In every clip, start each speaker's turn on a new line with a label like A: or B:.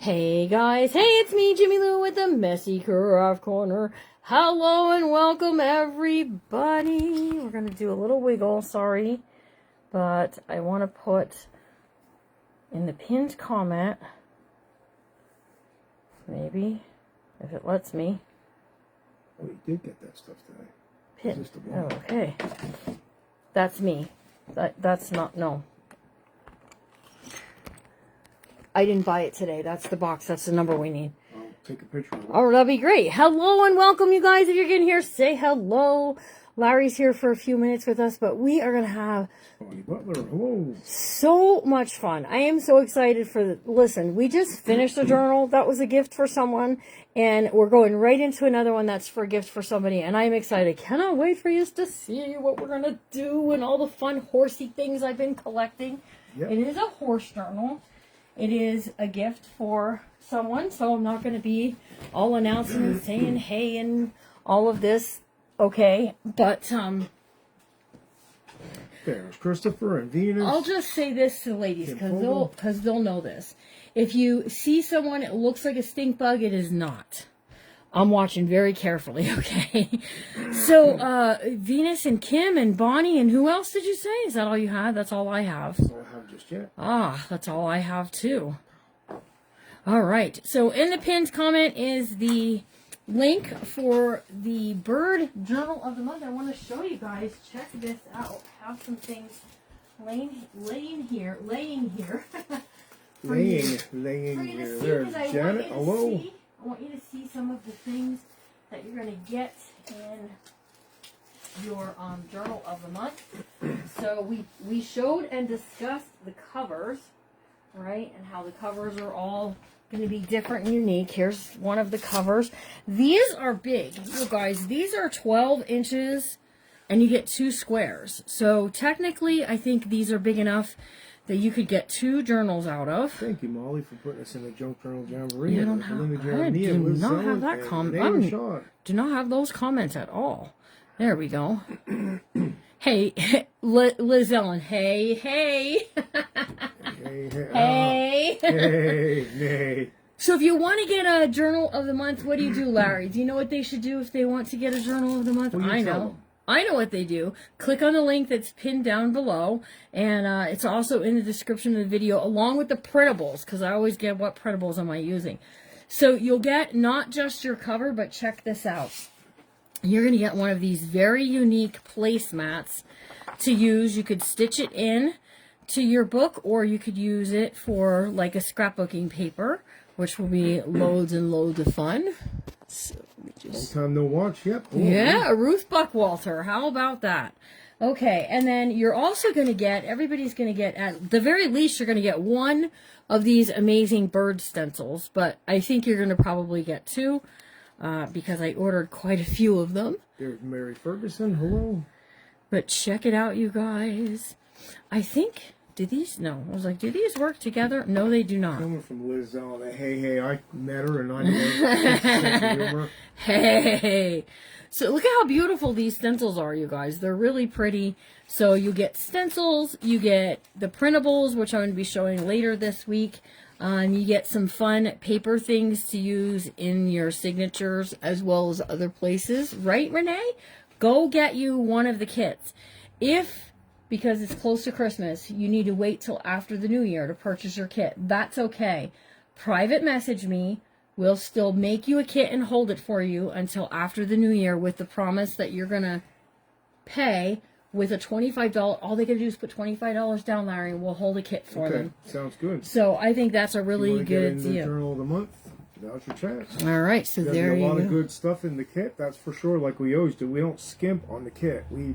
A: Hey guys, hey, it's me, Jimmy Lou, with the Messy Craft Corner. Hello and welcome everybody. We're going to do a little wiggle, sorry, but I want to put in the pinned comment, maybe, if it lets me.
B: Oh, you did get that stuff today.
A: Pin. Oh, okay. That's me. That's not, no. I didn't buy it today. That's the box. That's the number we need.
B: I'll take a picture of it.
A: Oh, that'd be great. Hello and welcome, you guys. If you're getting here, say hello. Larry's here for a few minutes with us, but we are going to have
B: Bonnie Butler, hello.
A: so much fun. I am so excited for the... Listen, we just finished a journal. That was a gift for someone, and we're going right into another one that's for a gift for somebody, and I'm excited. Cannot wait for you to see what we're going to do and all the fun horsey things I've been collecting.
B: Yep.
A: It is a horse journal. It is a gift for someone, so I'm not going to be all announcing and saying hey and all of this, okay? But
B: There's Christopher and Venus.
A: I'll just say this to the ladies because they'll know this. If you see someone it looks like a stink bug, it is not. I'm watching very carefully, okay? So, Venus and Kim and Bonnie and who else did you say? Is that all you had? That's all I have.
B: That's all I have just yet.
A: Ah, that's all I have too. All right. So in the pinned comment is the link for the Bird Journal of the Month. I want to show you guys. Check this out. I have some things laying here.
B: Laying
A: here.
B: here. There's Janet, hello.
A: I want you to see some of the things that you're going to get in your Journal of the Month. So we showed and discussed the covers, right? And how the covers are all going to be different and unique. Here's one of the covers. These are big. You guys, these are 12 inches and you get 2 squares. So technically, I think these are big enough that you could get 2 journals out of.
B: Thank you, Molly, for putting us in the Junk Journal Jamboree.
A: I do not have that comment. Do not have those comments at all. There we go. Hey, Liz Ellen. Hey.
B: Hey.
A: So if you want to get a Journal of the Month, what do you do, Larry? Do you know what they should do if they want to get a Journal of the Month?
B: I know.
A: I know what they do. Click on the link that's pinned down below, and it's also in the description of the video, along with the printables, because I always get what printables am I using. So you'll get not just your cover, but check this out. You're going to get one of these very unique placemats to use. You could stitch it in to your book, or you could use it for like a scrapbooking paper, which will be loads and loads of fun. So
B: long time no watch, yep.
A: Oh, yeah, Ruth Buckwalter. How about that? Okay, and then you're also going to get, everybody's going to get, at the very least, you're going to get one of these amazing bird stencils, but I think you're going to probably get 2 because I ordered quite a few of them.
B: There's Mary Ferguson, hello.
A: But check it out, you guys. I think... Do these? No. I was like, do these work together? No, they do not.
B: Coming from Liz Ellen. Hey, I met her and I know her.
A: Hey. So look at how beautiful these stencils are, you guys. They're really pretty. So you get stencils, you get the printables, which I'm going to be showing later this week. You get some fun paper things to use in your signatures as well as other places. Right, Renee? Go get you one of the kits. Because it's close to Christmas, you need to wait till after the new year to purchase your kit. That's okay. Private message me. We'll still make you a kit and hold it for you until after the new year with the promise that you're going to pay with a $25. All they got to do is put $25 down, Larry, and we'll hold a kit for them.
B: Sounds good.
A: So I think that's a really good deal.
B: The Journal of the Month. Now's your chance.
A: All right, so there you go.
B: A lot of good stuff in the kit, that's for sure, like we always do. We don't skimp on the kit. We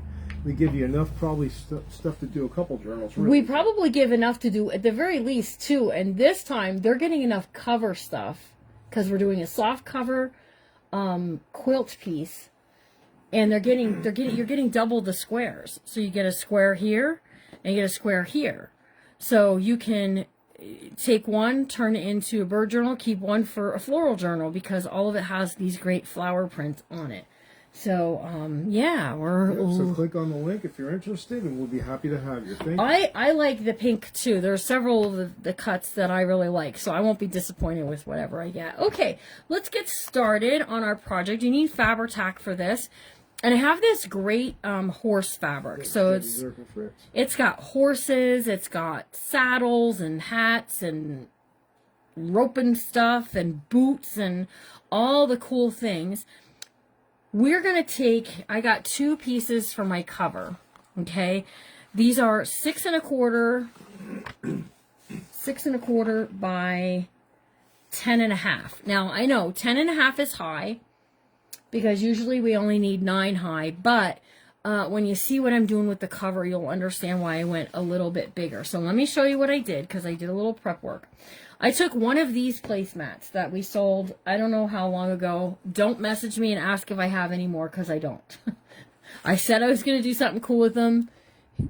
B: give you enough probably stuff to do a couple journals. Really.
A: We probably give enough to do at the very least 2, and this time they're getting enough cover stuff because we're doing a soft cover quilt piece, and you're getting double the squares. So you get a square here and you get a square here. So you can take one, turn it into a bird journal, keep one for a floral journal because all of it has these great flower prints on it. So, yeah,
B: So click on the link if you're interested, and we'll be happy to have you. Thank you.
A: I like the pink too. There are several of the cuts that I really like, so I won't be disappointed with whatever I get. Okay, let's get started on our project. You need Fabri-Tac for this. And I have this great horse fabric. So it's got horses, it's got saddles and hats and roping stuff and boots and all the cool things. We're going to take, I got 2 pieces for my cover, okay? These are 6 1/4 by 10 1/2. Now, I know 10 1/2 is high because usually we only need 9 high, but when you see what I'm doing with the cover, you'll understand why I went a little bit bigger. So let me show you what I did, because I did a little prep work. I took one of these placemats that we sold, I don't know how long ago. Don't message me and ask if I have any more, because I don't. I said I was going to do something cool with them.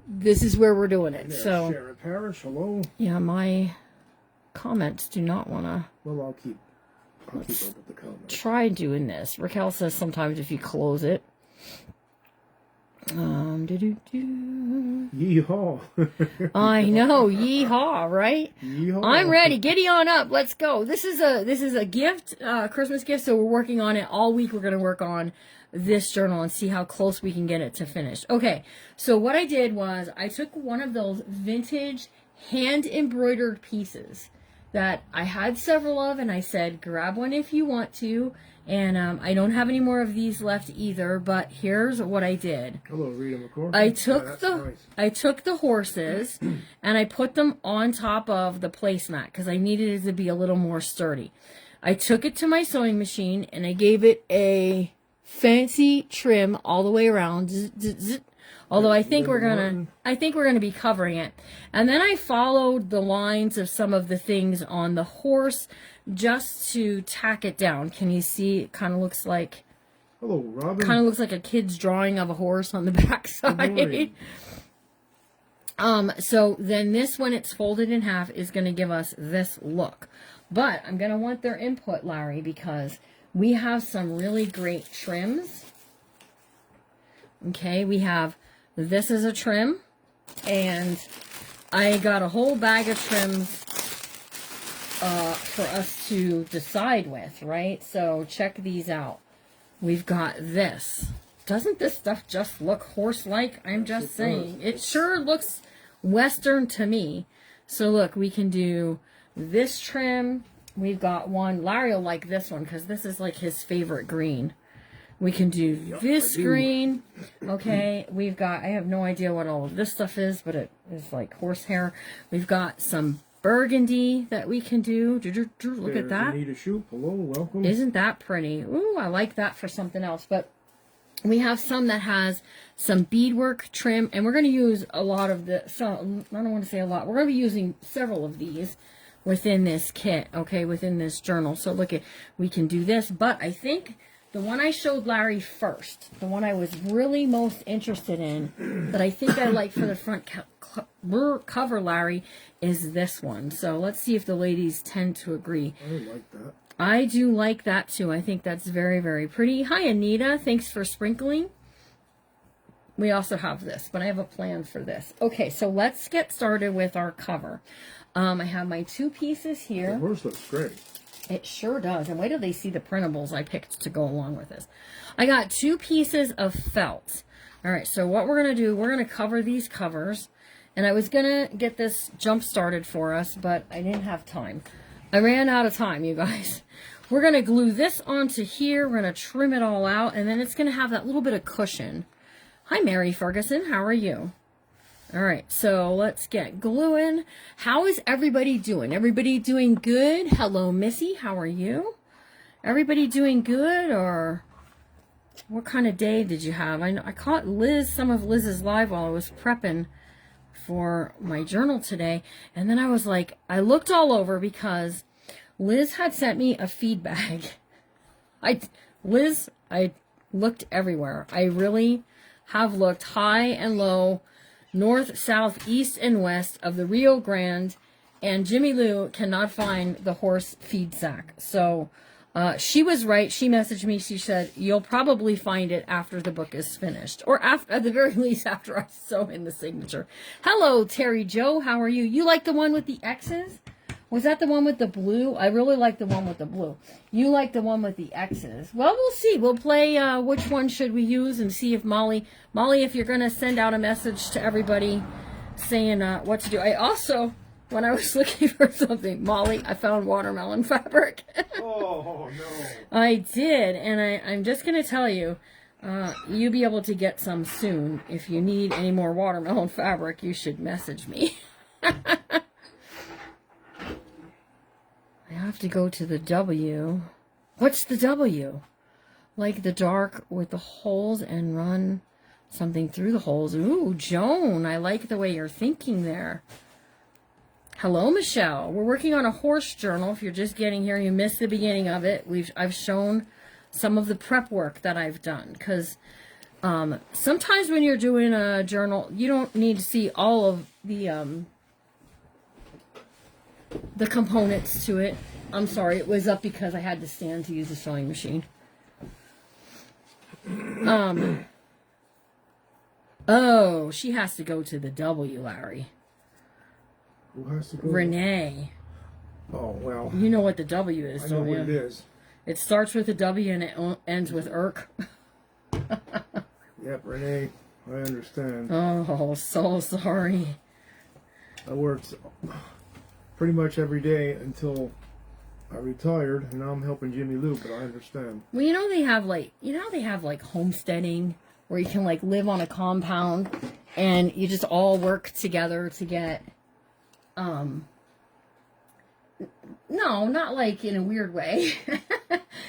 A: This is where we're doing it. So,
B: Sharon Parrish, hello.
A: Yeah, my comments do not want to.
B: Well, I'll keep up with the comments.
A: Try doing this. Raquel says sometimes if you close it.
B: Yeehaw.
A: I know, yeehaw, right?
B: Yeehaw.
A: I'm ready. Giddy on up. Let's go. This is a gift, Christmas gift. So we're working on it all week. We're going to work on this journal and see how close we can get it to finished. Okay. So what I did was I took one of those vintage hand embroidered pieces that I had several of, and I said, grab one if you want to. And I don't have any more of these left either, but here's what I did.
B: Hello, Rita McCord.
A: I took the horses and I put them on top of the placemat because I needed it to be a little more sturdy. I took it to my sewing machine and I gave it a fancy trim all the way around. Zzz, zzz, zzz. Although I think we're gonna be covering it. And then I followed the lines of some of the things on the horse just to tack it down. Can you see? It kind of looks like.
B: Hello, Robin.
A: Kind of looks like a kid's drawing of a horse on the back side. So then this, when it's folded in half, is going to give us this look. But I'm going to want their input, Larry, because we have some really great trims. Okay, we have. This is a trim, and I got a whole bag of trims for us to decide with, right? So check these out. We've got this. Doesn't this stuff just look horse-like? I'm just saying. It sure looks Western to me. So look, we can do this trim. We've got one. Larry will like this one because this is like his favorite green. We can do this green. Okay, we've got, I have no idea what all of this stuff is, but it is like horsehair. We've got some burgundy that we can do. Look at that.
B: Anita Shoup, hello, welcome.
A: Isn't that pretty? Ooh, I like that for something else. But we have some that has some beadwork trim, and we're going to use a lot of the, so I don't want to say a lot. We're going to be using several of these within this kit, okay, within this journal. So look at, we can do this, but I think the one I showed Larry first, the one I was really most interested in, that I think I like for the front cover, Larry, is this one. So let's see if the ladies tend to agree.
B: I like that.
A: I do like that too. I think that's very, very pretty. Hi, Anita. Thanks for sprinkling. We also have this, but I have a plan for this. Okay, so let's get started with our cover. I have my 2 pieces here.
B: The horse looks great.
A: It sure does. And wait till they see the printables I picked to go along with this. I got 2 pieces of felt. All right, so what we're going to do, we're going to cover these covers. And I was going to get this jump started for us, but I didn't have time. I ran out of time, you guys. We're going to glue this onto here. We're going to trim it all out, and then it's going to have that little bit of cushion. Hi, Mary Ferguson. How are you? All right, so let's get gluing. How is everybody doing? Everybody doing good? Hello, Missy. How are you? Everybody doing good, or what kind of day did you have? I know I caught some of Liz's live while I was prepping for my journal today, and then I was like, I looked all over because Liz had sent me a feed bag. I looked everywhere. I really have looked high and low, north, south, east, and west of the Rio Grande, and Jimmy Lou cannot find the horse feed sack. So She was right. She messaged me. She said, you'll probably find it after the book is finished. Or after, at the very least, after I sew in the signature. Hello, Terry Joe. How are you? You like the one with the X's? Was that the one with the blue? I really like the one with the blue. You like the one with the X's. Well, we'll see. We'll play which one should we use and see if Molly, if you're going to send out a message to everybody saying what to do. I also, when I was looking for something, Molly, I found watermelon fabric.
B: Oh, no.
A: I did, and I'm just going to tell you, you'll be able to get some soon. If you need any more watermelon fabric, you should message me. I have to go to the W. What's the W? Like the dark with the holes and run something through the holes. Ooh, Joan, I like the way you're thinking there. Hello, Michelle. We're working on a horse journal. If you're just getting here, you missed the beginning of it. I've shown some of the prep work that I've done, because sometimes when you're doing a journal, you don't need to see all of the components to it. I'm sorry, it was up because I had to stand to use the sewing machine. Oh, she has to go to the W, Larry.
B: Who has to go?
A: Renee.
B: Oh, well.
A: You know what the W is,
B: I know
A: don't
B: what
A: you?
B: it is.
A: It starts with a W and it ends with irk.
B: Yep, Renee. I understand.
A: Oh, so sorry.
B: I worked pretty much every day until I retired, and now I'm helping Jimmy Lou, but I understand.
A: Well, you know they have like homesteading where you can like live on a compound and you just all work together to get no, not like in a weird way.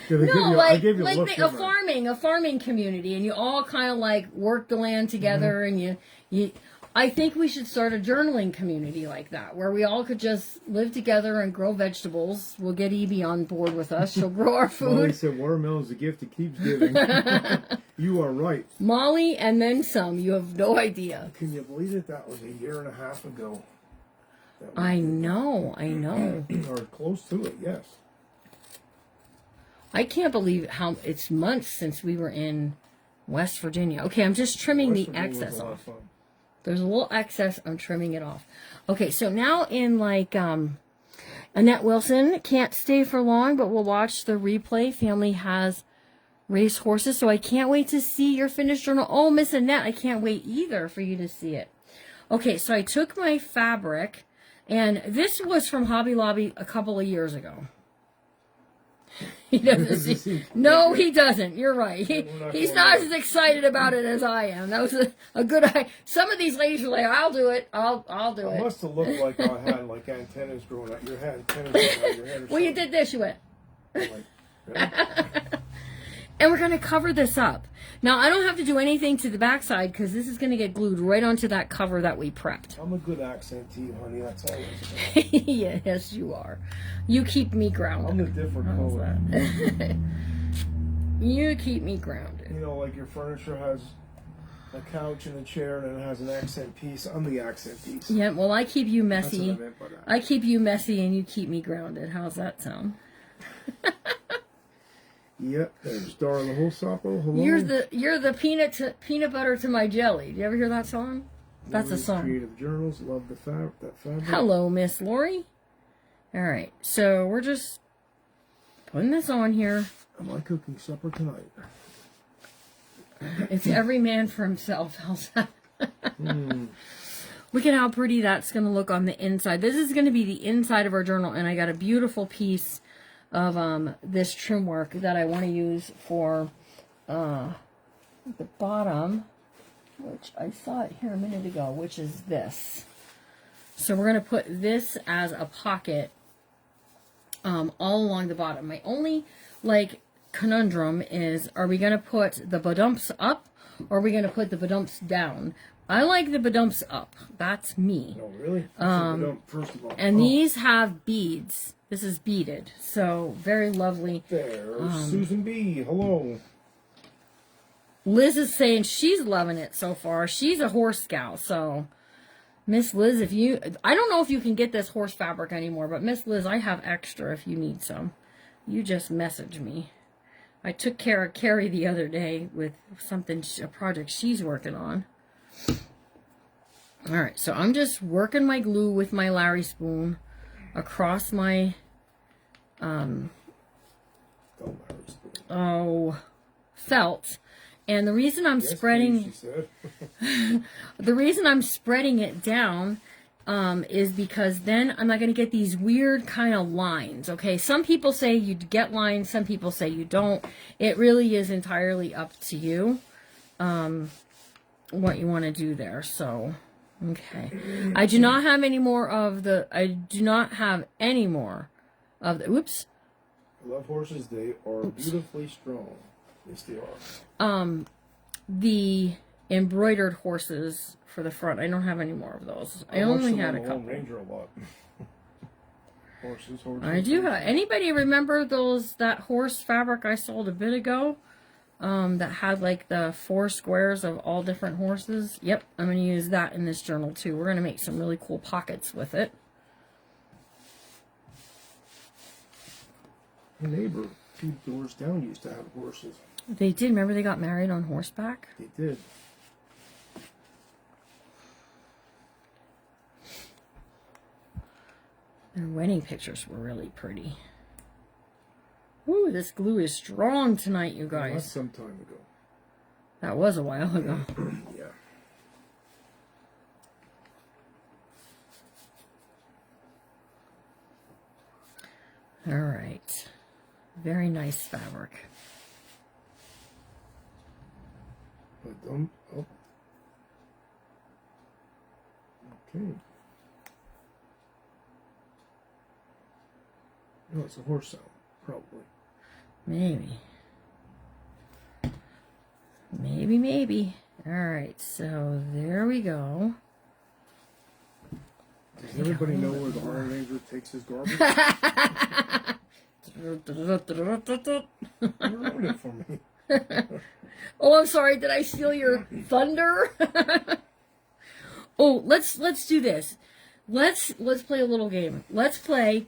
A: No, like a farming community, and you all kind of like work the land together, and you. I think we should start a journaling community like that, where we all could just live together and grow vegetables. We'll get Evie on board with us. She'll grow our food.
B: Molly said watermelon is a gift that keeps giving. You are right.
A: Molly, and then some. You have no idea.
B: Can you believe it? That was a year and a half ago.
A: I know.
B: Or close to it, yes.
A: I can't believe how it's months since we were in West Virginia. Okay, I'm just trimming the excess off. There's a little excess. I'm trimming it off. Okay, so now in like Annette Wilson can't stay for long, but we'll watch the replay. Family has race horses, so I can't wait to see your finished journal. Oh, Miss Annette, I can't wait either for you to see it. Okay, so I took my fabric, and this was from Hobby Lobby a couple of years ago. He doesn't see. No, he doesn't. You're right. He's not as excited about it as I am. That was a good idea. Some of these ladies were like, "I'll do it. I'll do it."
B: It must have looked like I had like antennas growing out. You had antennas growing out your head.
A: Well, you did this. You went.
B: Like, really?
A: And we're going to cover this up. Now, I don't have to do anything to the backside because this is going to get glued right onto that cover that we prepped.
B: I'm a good accent to you, honey. That's all it's about.
A: Yes, you are. You keep me grounded.
B: I'm a different color.
A: You keep me grounded.
B: You know, like your furniture has a couch and a chair, and it has an accent piece. I'm the accent piece.
A: Yeah, well, I keep you messy.
B: That's what I meant by that.
A: I keep you messy, and you keep me grounded. How's that sound?
B: Yep, there's Darla Holsapo. Hello.
A: You're the peanut butter to my jelly. Do you ever hear that song? That's a song.
B: Creative Journals. Love that fabric.
A: Hello, Miss Lori. All right, so we're just putting this on here.
B: Am I cooking supper tonight?
A: It's every man for himself. How's that? Look at how pretty that's going to look on the inside. This is going to be the inside of our journal, and I got a beautiful piece of this trim work that I want to use for the bottom, which I saw it here a minute ago, which is this. So we're going to put this as a pocket all along the bottom. My only conundrum is, are we going to put the badumps up or are we going to put the badumps down? I like the badumps up. That's me.
B: No, really? First of all.
A: And these have beads. This is beaded, so very lovely.
B: There's Susan B. Hello.
A: Liz is saying she's loving it so far. She's a horse gal, so Miss Liz, I don't know if you can get this horse fabric anymore, but Miss Liz, I have extra if you need some. you just message me. I took care of Carrie the other day with something, a project she's working on. All right, so I'm just working my glue with my Larry spoon across my, felt. And the reason I'm spreading,
B: she said.
A: the reason I'm spreading it down is because then I'm not going to get these weird kind of lines, okay? Some people say you get lines, some people say you don't. It really is entirely up to you what you want to do there, so, okay. I do not have any more of the, oops.
B: I love horses. They are beautifully strong. Yes, they are.
A: The embroidered horses for the front. I don't have any more of those. I only had a couple.
B: Ranger a lot. horses.
A: I do have. Anybody remember that horse fabric I sold a bit ago? That had like the 4 squares of all different horses. Yep, I'm going to use that in this journal too. We're going to make some really cool pockets with it.
B: My neighbor 2 doors down used to have horses.
A: They did. Remember they got married on horseback?
B: They did.
A: Their wedding pictures were really pretty. Ooh, this glue is strong tonight, you guys.
B: That's some time ago.
A: That was a while ago.
B: Yeah.
A: All right. Very nice fabric.
B: But don't. Oh. Okay. No, it's a horse sound, probably.
A: Maybe. Maybe. All right, so there we go.
B: Does everybody know where the Iron Ranger takes his garbage? Ruin it for me.
A: Oh, I'm sorry. Did I steal your thunder? Oh, let's do this. Let's play a little game. Let's play.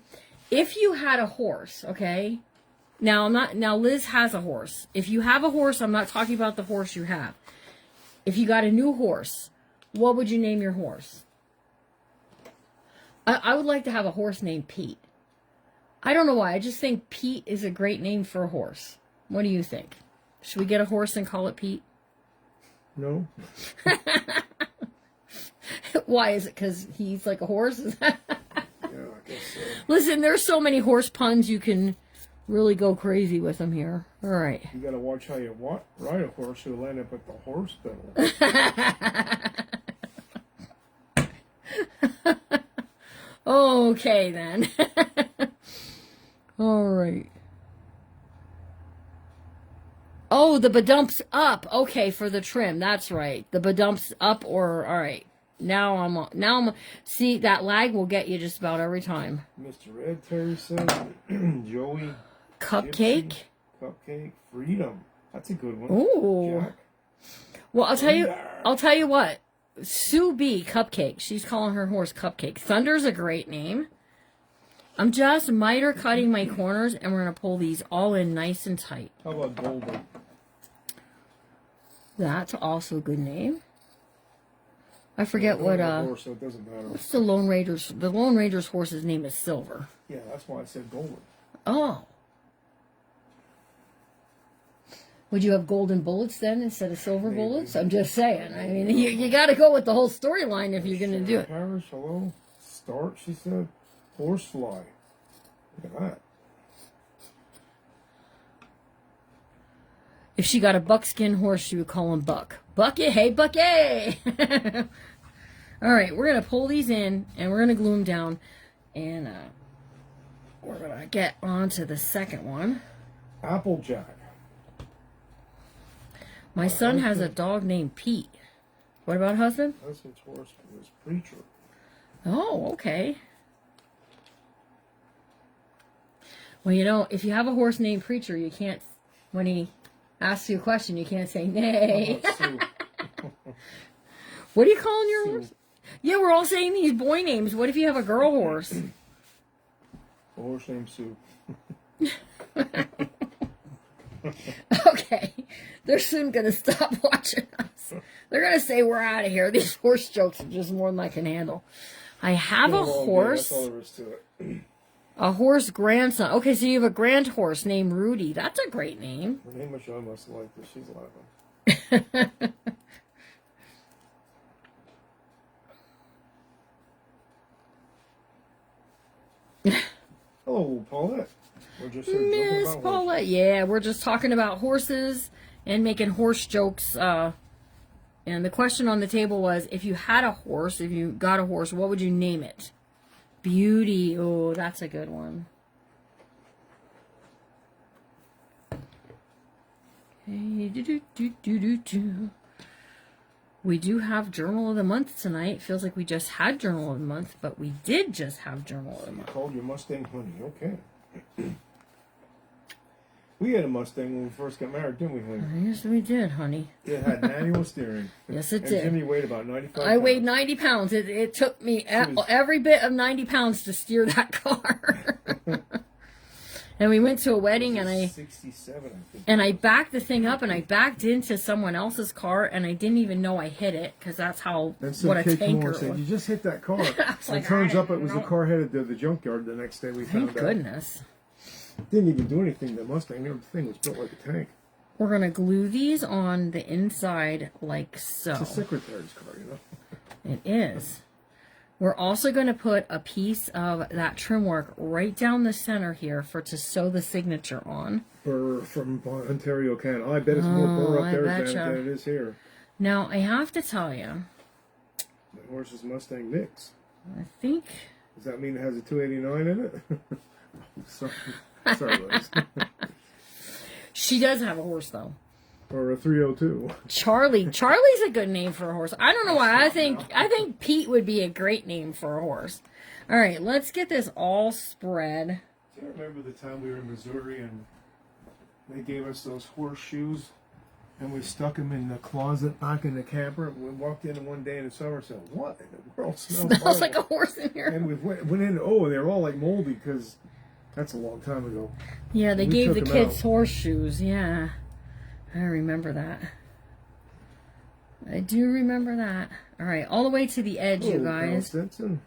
A: If you had a horse, okay? Now Liz has a horse. If you have a horse, I'm not talking about the horse you have. If you got a new horse, what would you name your horse? I would like to have a horse named Pete. I don't know why. I just think Pete is a great name for a horse. What do you think? Should we get a horse and call it Pete?
B: No.
A: Why? Is it because he's like a horse?
B: Yeah, I guess so.
A: Listen, there's so many horse puns you can really go crazy with them here. All right.
B: You gotta watch how you ride a horse who'll end up at the horse pedal.
A: Okay, then. All right. Oh, the badumps up. Okay, for the trim. That's right. The badumps up or, all right. Now I'm, see, that lag will get you just about every time.
B: Mr. Ed Terry said, Joey.
A: Cupcake?
B: Gypsy, Cupcake. Freedom. That's a good one.
A: Ooh.
B: Jack.
A: Well, I'll tell you what. Sue B. Cupcake. She's calling her horse Cupcake. Thunder's a great name. I'm just miter cutting my corners, and we're going to pull these all in nice and tight.
B: How about Golden?
A: That's also a good name. I forget what,
B: horse, so it doesn't matter.
A: what's the Lone Ranger's, horse's name is Silver.
B: Yeah, that's why I said Golden.
A: Oh. Would you have golden bullets then instead of silver bullets? I'm just saying. I mean, you got to go with the whole storyline if you're going to do it.
B: Parish, hello. Start, she said. Horsefly. Look at that.
A: If she got a buckskin horse, she would call him Buck. Bucky, hey, Bucky! All right, we're going to pull these in, and we're going to glue them down. And we're going to get on to the second one.
B: Applejack.
A: My son has a dog named Pete. What about husband?
B: Husband's horse was Preacher.
A: Oh, okay. Well, you know, if you have a horse named Preacher, you can't, when he asks you a question, you can't say nay. What are you calling your horse? Yeah, we're all saying these boy names. What if you have a girl horse?
B: A horse named Sue.
A: Okay, they're soon going to stop watching us. They're going to say we're out of here. These horse jokes are just more than I can handle. I have a
B: Well, yeah,
A: horse.
B: that's all there is to it.
A: A horse grandson. Okay, so you have a grand horse named Rudy. That's a great name.
B: Her name Michelle must like this. She's laughing. Hello, Paulette. We're just here joking
A: Miss
B: about
A: Paulette. Yeah, we're just talking about horses and making horse jokes. And the question on the table was, if you had a horse, if you got a horse, what would you name it? Beauty. Oh, that's a good one. Okay. Do. We do have Journal of the Month tonight. Feels like we just had Journal of the Month, but we did just have Journal of the
B: You
A: Month.
B: called your Mustang Honey. Okay. We had a Mustang when we first got married, didn't we, honey?
A: Yes, we did, honey.
B: It had manual steering.
A: Yes, it
B: And
A: did.
B: Jimmy weighed about 95
A: I weighed
B: pounds.
A: 90 pounds. It took me
B: was-
A: every bit of 90 pounds to steer that car. And we went to a wedding, and I
B: 67, I think.
A: and I backed the thing up, and I backed into someone else's car, and I didn't even know I hit it because that's how
B: And some
A: what a
B: kid came
A: tanker
B: over
A: it
B: and said,
A: was.
B: "You just hit that car."
A: was
B: And
A: like,
B: it turns
A: I
B: up it was the
A: don't-
B: car headed to the junkyard the next day. We found
A: Thank
B: out.
A: goodness.
B: Didn't even do anything. The Mustang, the thing was built like a tank.
A: We're gonna glue these on the inside like so.
B: It's a secretary's car, you know.
A: It is. We're also going to put a piece of that trim work right down the center here to sew the signature on.
B: Burr from Ontario, Canada. I bet it's more burr
A: Oh,
B: up
A: I
B: there
A: betcha.
B: than it is here.
A: Now, I have to tell you,
B: My horse's Mustang mix.
A: I think...
B: Does that mean it has a 289 in it? Sorry, Liz.
A: She does have a horse, though.
B: Or a 302.
A: Charlie. Charlie's a good name for a horse. I don't know why. I think Pete would be a great name for a horse. All right, let's get this all spread.
B: Do you remember the time we were in Missouri and they gave us those horseshoes and we stuck them in the closet back in the camper? We walked in one day in the summer and said, "What in the world smells
A: Smells like a
B: horrible?"
A: horse in here.
B: And we went in, oh, they were all like moldy because that's a long time ago.
A: Yeah, they
B: We
A: gave
B: took
A: the
B: 'em
A: kids
B: out.
A: horseshoes. Yeah, I remember that. I do remember that. All right, all the way to the edge, you
B: Oh, Carl
A: guys.
B: Stetson.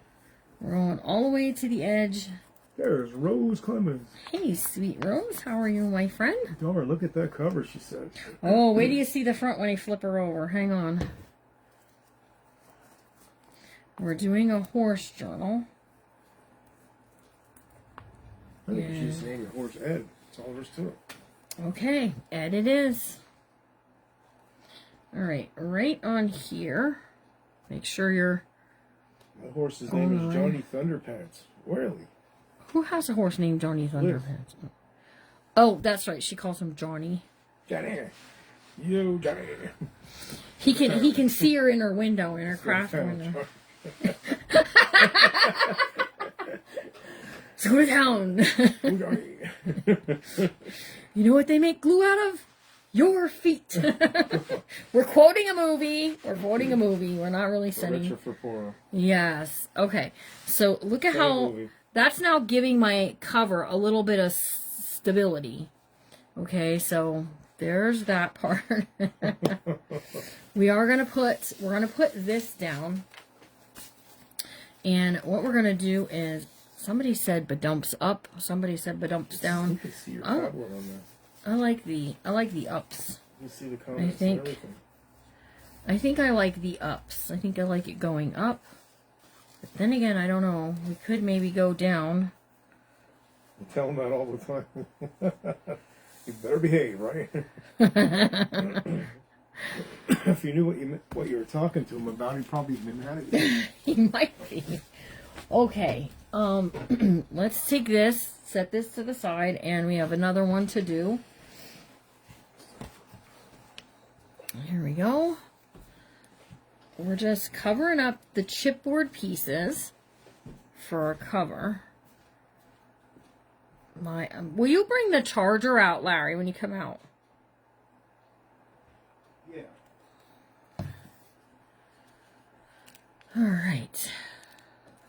A: We're going all the way to the edge.
B: There's Rose Clemens.
A: Hey, sweet Rose, how are you, my friend?
B: Darn, look at that cover, she said.
A: Oh, wait till you see the front when I flip her over. Hang on. We're doing a horse journal.
B: I think you should name your horse Ed. That's all there is to it.
A: Okay, Ed it is. All right, right on here. Make sure you're...
B: My horse's name
A: Oh,
B: is Johnny Thunderpants. Really?
A: Who has a horse named Johnny Thunderpants? Oh, that's right. She calls him Johnny.
B: Johnny. You, Johnny.
A: He can see her in her window, in her craft window. Screw down.
B: You, Johnny.
A: You know what they make glue out of? Your feet. We're quoting a movie. We're quoting a movie. We're not really sending.
B: Richard for poor.
A: Yes. Okay. So look at
B: Same
A: how
B: movie.
A: that's now giving my cover a little bit of stability. Okay. So there's that part. We're gonna put this down. And what we're gonna do is, somebody said badumps up. Somebody said badumps
B: You
A: down.
B: can see your
A: Oh.
B: cardboard on there.
A: I like the ups.
B: You see the comments
A: think-
B: and everything.
A: I think I like the ups. I think I like it going up. But then again, I don't know. We could maybe go down.
B: You tell him that all the time. You better behave, right? If you knew what you were talking to him about, he'd probably been mad at you.
A: He might be. Okay. Let's take this, set this to the side, and we have another one to do. Here we go. We're just covering up the chipboard pieces for our cover. Will you bring the charger out, Larry, when you come out?
B: Yeah.
A: All right.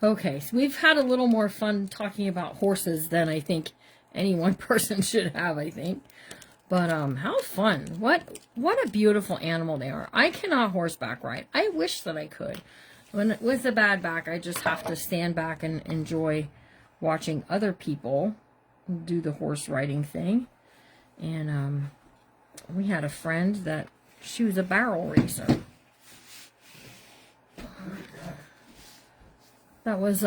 A: Okay, so we've had a little more fun talking about horses than I think any one person should have, I think. But how fun. What a beautiful animal they are. I cannot horseback ride. I wish that I could. With a bad back, I just have to stand back and enjoy watching other people do the horse riding thing. And we had a friend that she was a barrel racer. That was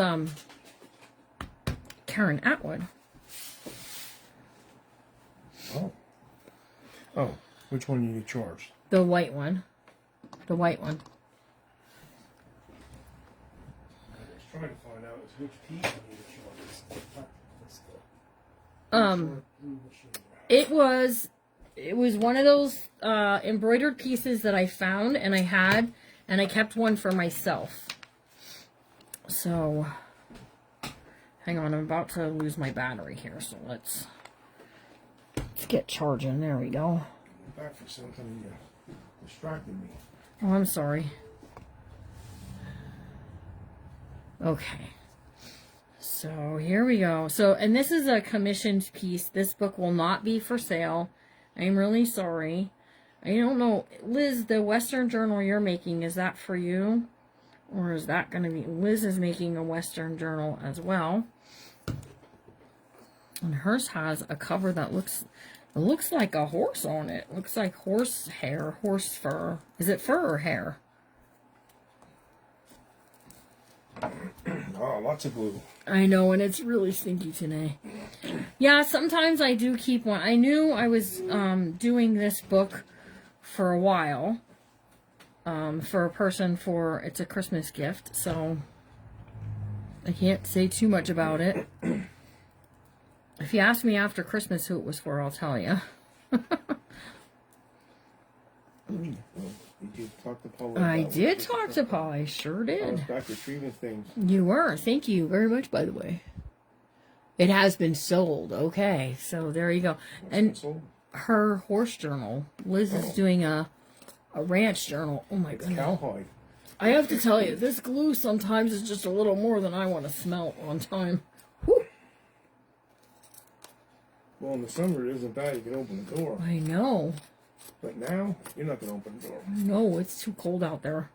A: Karen Atwood.
B: Oh, which one you charged?
A: The white one. The white one.
B: I was trying to find out which piece you need to charge. It was one of those embroidered pieces that I found and I had, and I kept one for myself. So, hang on, I'm about to lose my battery here, so let's get charging. There we go. I'm back for something. You distracted me.
A: Oh, I'm sorry. Okay. So, here we go. So, and this is a commissioned piece. This book will not be for sale. I'm really sorry. I don't know. Liz, the Western Journal you're making, is that for you? Or is that going to be... Liz is making a Western Journal as well. And hers has a cover that looks... It looks like a horse on it. It looks like horse hair, horse fur. Is it fur or hair?
B: Oh, lots of blue.
A: I know, and it's really stinky today. Yeah, sometimes I do keep one. I knew I was doing this book for a while. For a person it's a Christmas gift, so I can't say too much about it. If you ask me after Christmas who it was for, I'll tell you.
B: Did you talk to Paul?
A: I did talk to Paul. I sure
B: I was
A: did.
B: back retrieving things.
A: You were. Thank you very much, by the way. It has been sold. Okay, so there you go. And her horse journal. Liz is doing a ranch journal. Oh my goodness.
B: Cowhide.
A: I have to tell you, this glue sometimes is just a little more than I want to smell on time. Whew.
B: Well, in the summer it isn't bad. You can open the door.
A: I know.
B: But now, you're not going to open the door.
A: No, it's too cold out there.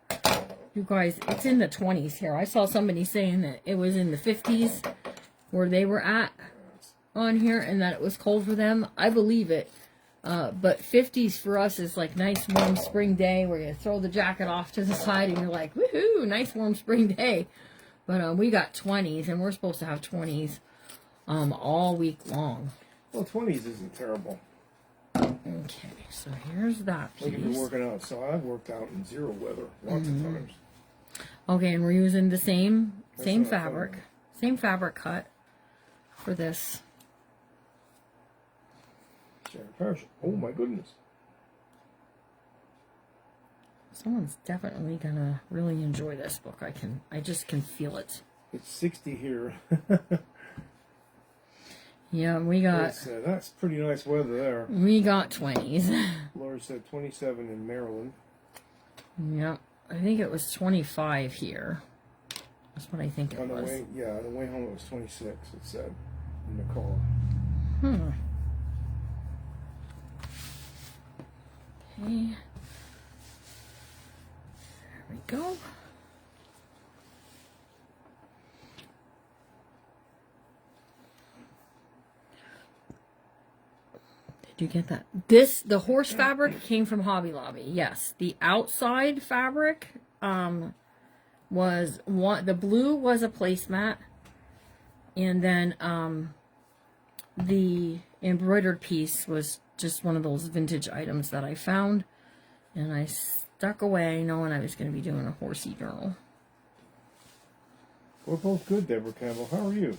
A: You guys, it's in the 20s here. I saw somebody saying that it was in the 50s where they were at on here and that it was cold for them. I believe it. But 50s for us is like nice warm spring day where you throw the jacket off to the side and you're like, woohoo, nice warm spring day. But we got 20s and we're supposed to have 20s all week long.
B: Well, 20s isn't terrible.
A: Okay, so here's that
B: Like if you're
A: piece.
B: working out. So I've worked out in zero weather lots of times.
A: Okay, and we're using the same
B: what I
A: fabric.
B: thought.
A: Same fabric cut for this.
B: Sharon Parrish. Oh my goodness.
A: Someone's definitely gonna really enjoy this book. I just can feel it.
B: It's 60 here.
A: Yeah, we got
B: That's pretty nice weather there.
A: 20s.
B: Laura said 27 in Maryland.
A: Yeah, I think it was 25 here. That's what I think it
B: On the
A: was.
B: way, on the way home it was 26. It said in the car.
A: Okay. There we go. Did you get that? The horse fabric came from Hobby Lobby. Yes. The outside fabric was the blue was a placemat. And then the embroidered piece was just one of those vintage items that I found. And I stuck away knowing I was going to be doing a horsey journal.
B: We're both good, Deborah Campbell. How are you?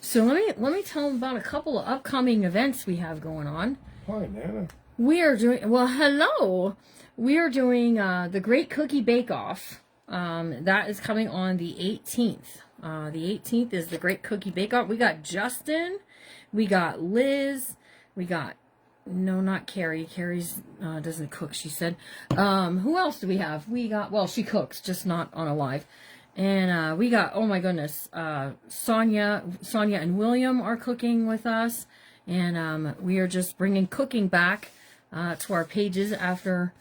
A: So let me tell them about a couple of upcoming events we have going on.
B: Hi, Nana.
A: We are doing, hello. We are doing the Great Cookie Bake Off. That is coming on the 18th. The 18th is the Great Cookie Bake Off. We got Justin. We got Liz. We got, no, not Carrie. Carrie's doesn't cook, she said. Who else do we have? We got, well, she cooks, just not on a live. And we got, oh my goodness, Sonia and William are cooking with us. And we are just bringing cooking back to our pages after,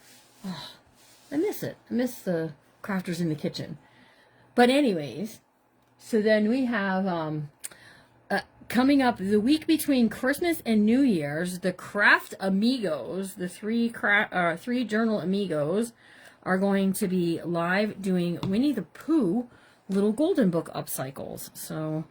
A: oh, I miss it. I miss the Crafters in the Kitchen. But anyways, so then we have coming up the week between Christmas and New Year's, the Craft Amigos, the three journal amigos, are going to be live doing Winnie the Pooh little golden book upcycles. So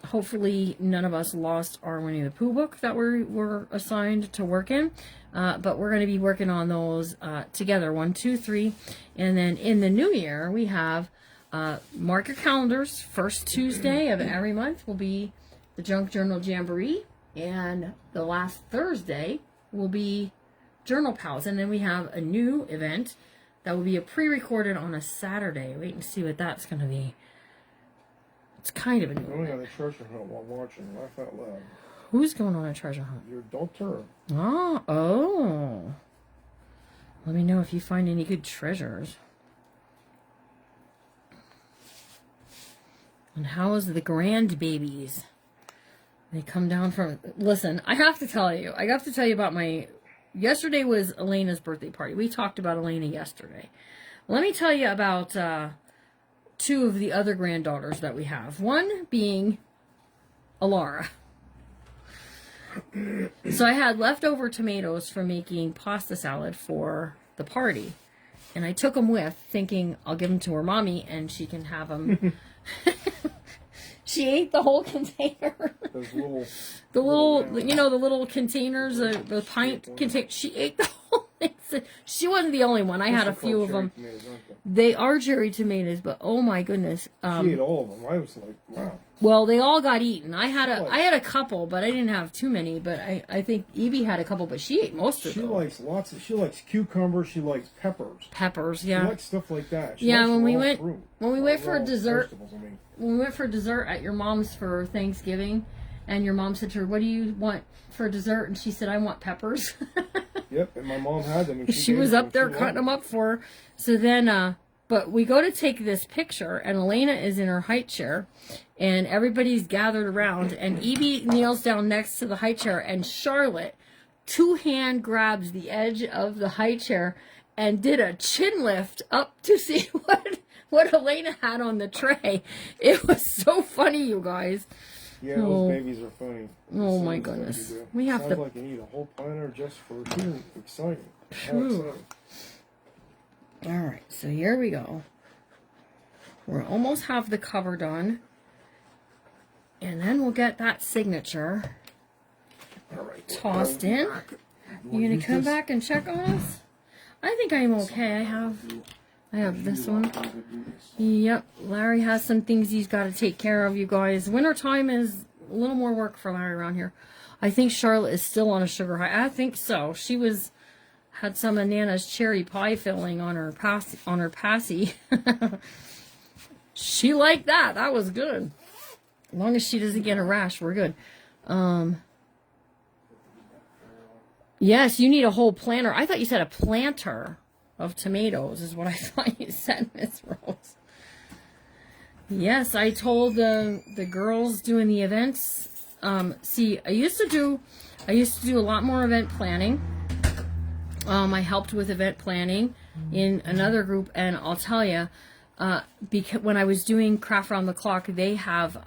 A: hopefully none of us lost our Winnie the Pooh book that we were assigned to work in. But we're going to be working on those together, 1, 2, 3. And then in the new year, we have, mark your calendars, first Tuesday of every month will be the Junk Journal Jamboree. And the last Thursday will be Journal Pals. And then we have a new event that will be a pre-recorded on a Saturday. Wait and see what that's going to be. It's kind of a new
B: Going
A: event.
B: on a treasure hunt while watching. Laugh out loud.
A: Who's going on a treasure hunt?
B: Your daughter.
A: Oh. Let me know if you find any good treasures. And how is the grandbabies? They come down from... Listen, I have to tell you about my... Yesterday was Elena's birthday party. We talked about Elena yesterday. Let me tell you about two of the other granddaughters that we have. One being Alara. So I had leftover tomatoes from making pasta salad for the party. And I took them with, thinking I'll give them to her mommy and she can have them. She ate the whole container.
B: Those little...
A: The little, you know, the little containers, the pint container. She ate the whole thing. She wasn't the only one. I had a few of them.
B: Tomatoes, aren't
A: They are cherry tomatoes, but oh my goodness.
B: they? She ate all of them. I was like, wow.
A: Well, they all got eaten. I had a couple, but I didn't have too many. But I think Evie had a couple, but she ate most of
B: She
A: them.
B: likes she likes cucumbers. She likes peppers.
A: Peppers,
B: She
A: yeah.
B: likes stuff like that. She
A: Yeah,
B: likes
A: when we
B: raw
A: went-
B: fruit.
A: when we went for
B: Raw
A: dessert-
B: vegetables, I mean.
A: When we went for dessert at your mom's for Thanksgiving, and your mom said to her, "What do you want for dessert?" And she said, "I want peppers."
B: Yep, and my mom had them. And
A: She was up there cutting them up for her. So then, but we go to take this picture, and Elena is in her high chair, and everybody's gathered around, and Evie kneels down next to the high chair, and Charlotte two-hand grabs the edge of the high chair and did a chin lift up to see what Elena had on the tray. It was so funny, you guys.
B: Yeah, those babies are funny.
A: Oh
B: Sounds
A: my
B: like
A: goodness.
B: you do.
A: We have
B: Sounds
A: to-
B: like you need a whole planner just for you. Exciting. How
A: True.
B: exciting.
A: All right, so here we go. We'll almost have the cover done. And then we'll get that signature
B: All right.
A: tossed in. You gonna come back and check on us? I think I'm okay. I have this one. Yep, Larry has some things he's got to take care of, you guys. Wintertime is a little more work for Larry around here. I think Charlotte is still on a sugar high. I think so. She had some of Nana's cherry pie filling on her passy. She liked that. That was good. As long as she doesn't get a rash, we're good. Yes, you need a whole planter. I thought you said a planter of tomatoes is what I thought you said, Miss Rose. Yes, I told the girls doing the events. See, I used to do a lot more event planning. I helped with event planning in another group, and I'll tell you, because when I was doing Craft Round the Clock, they have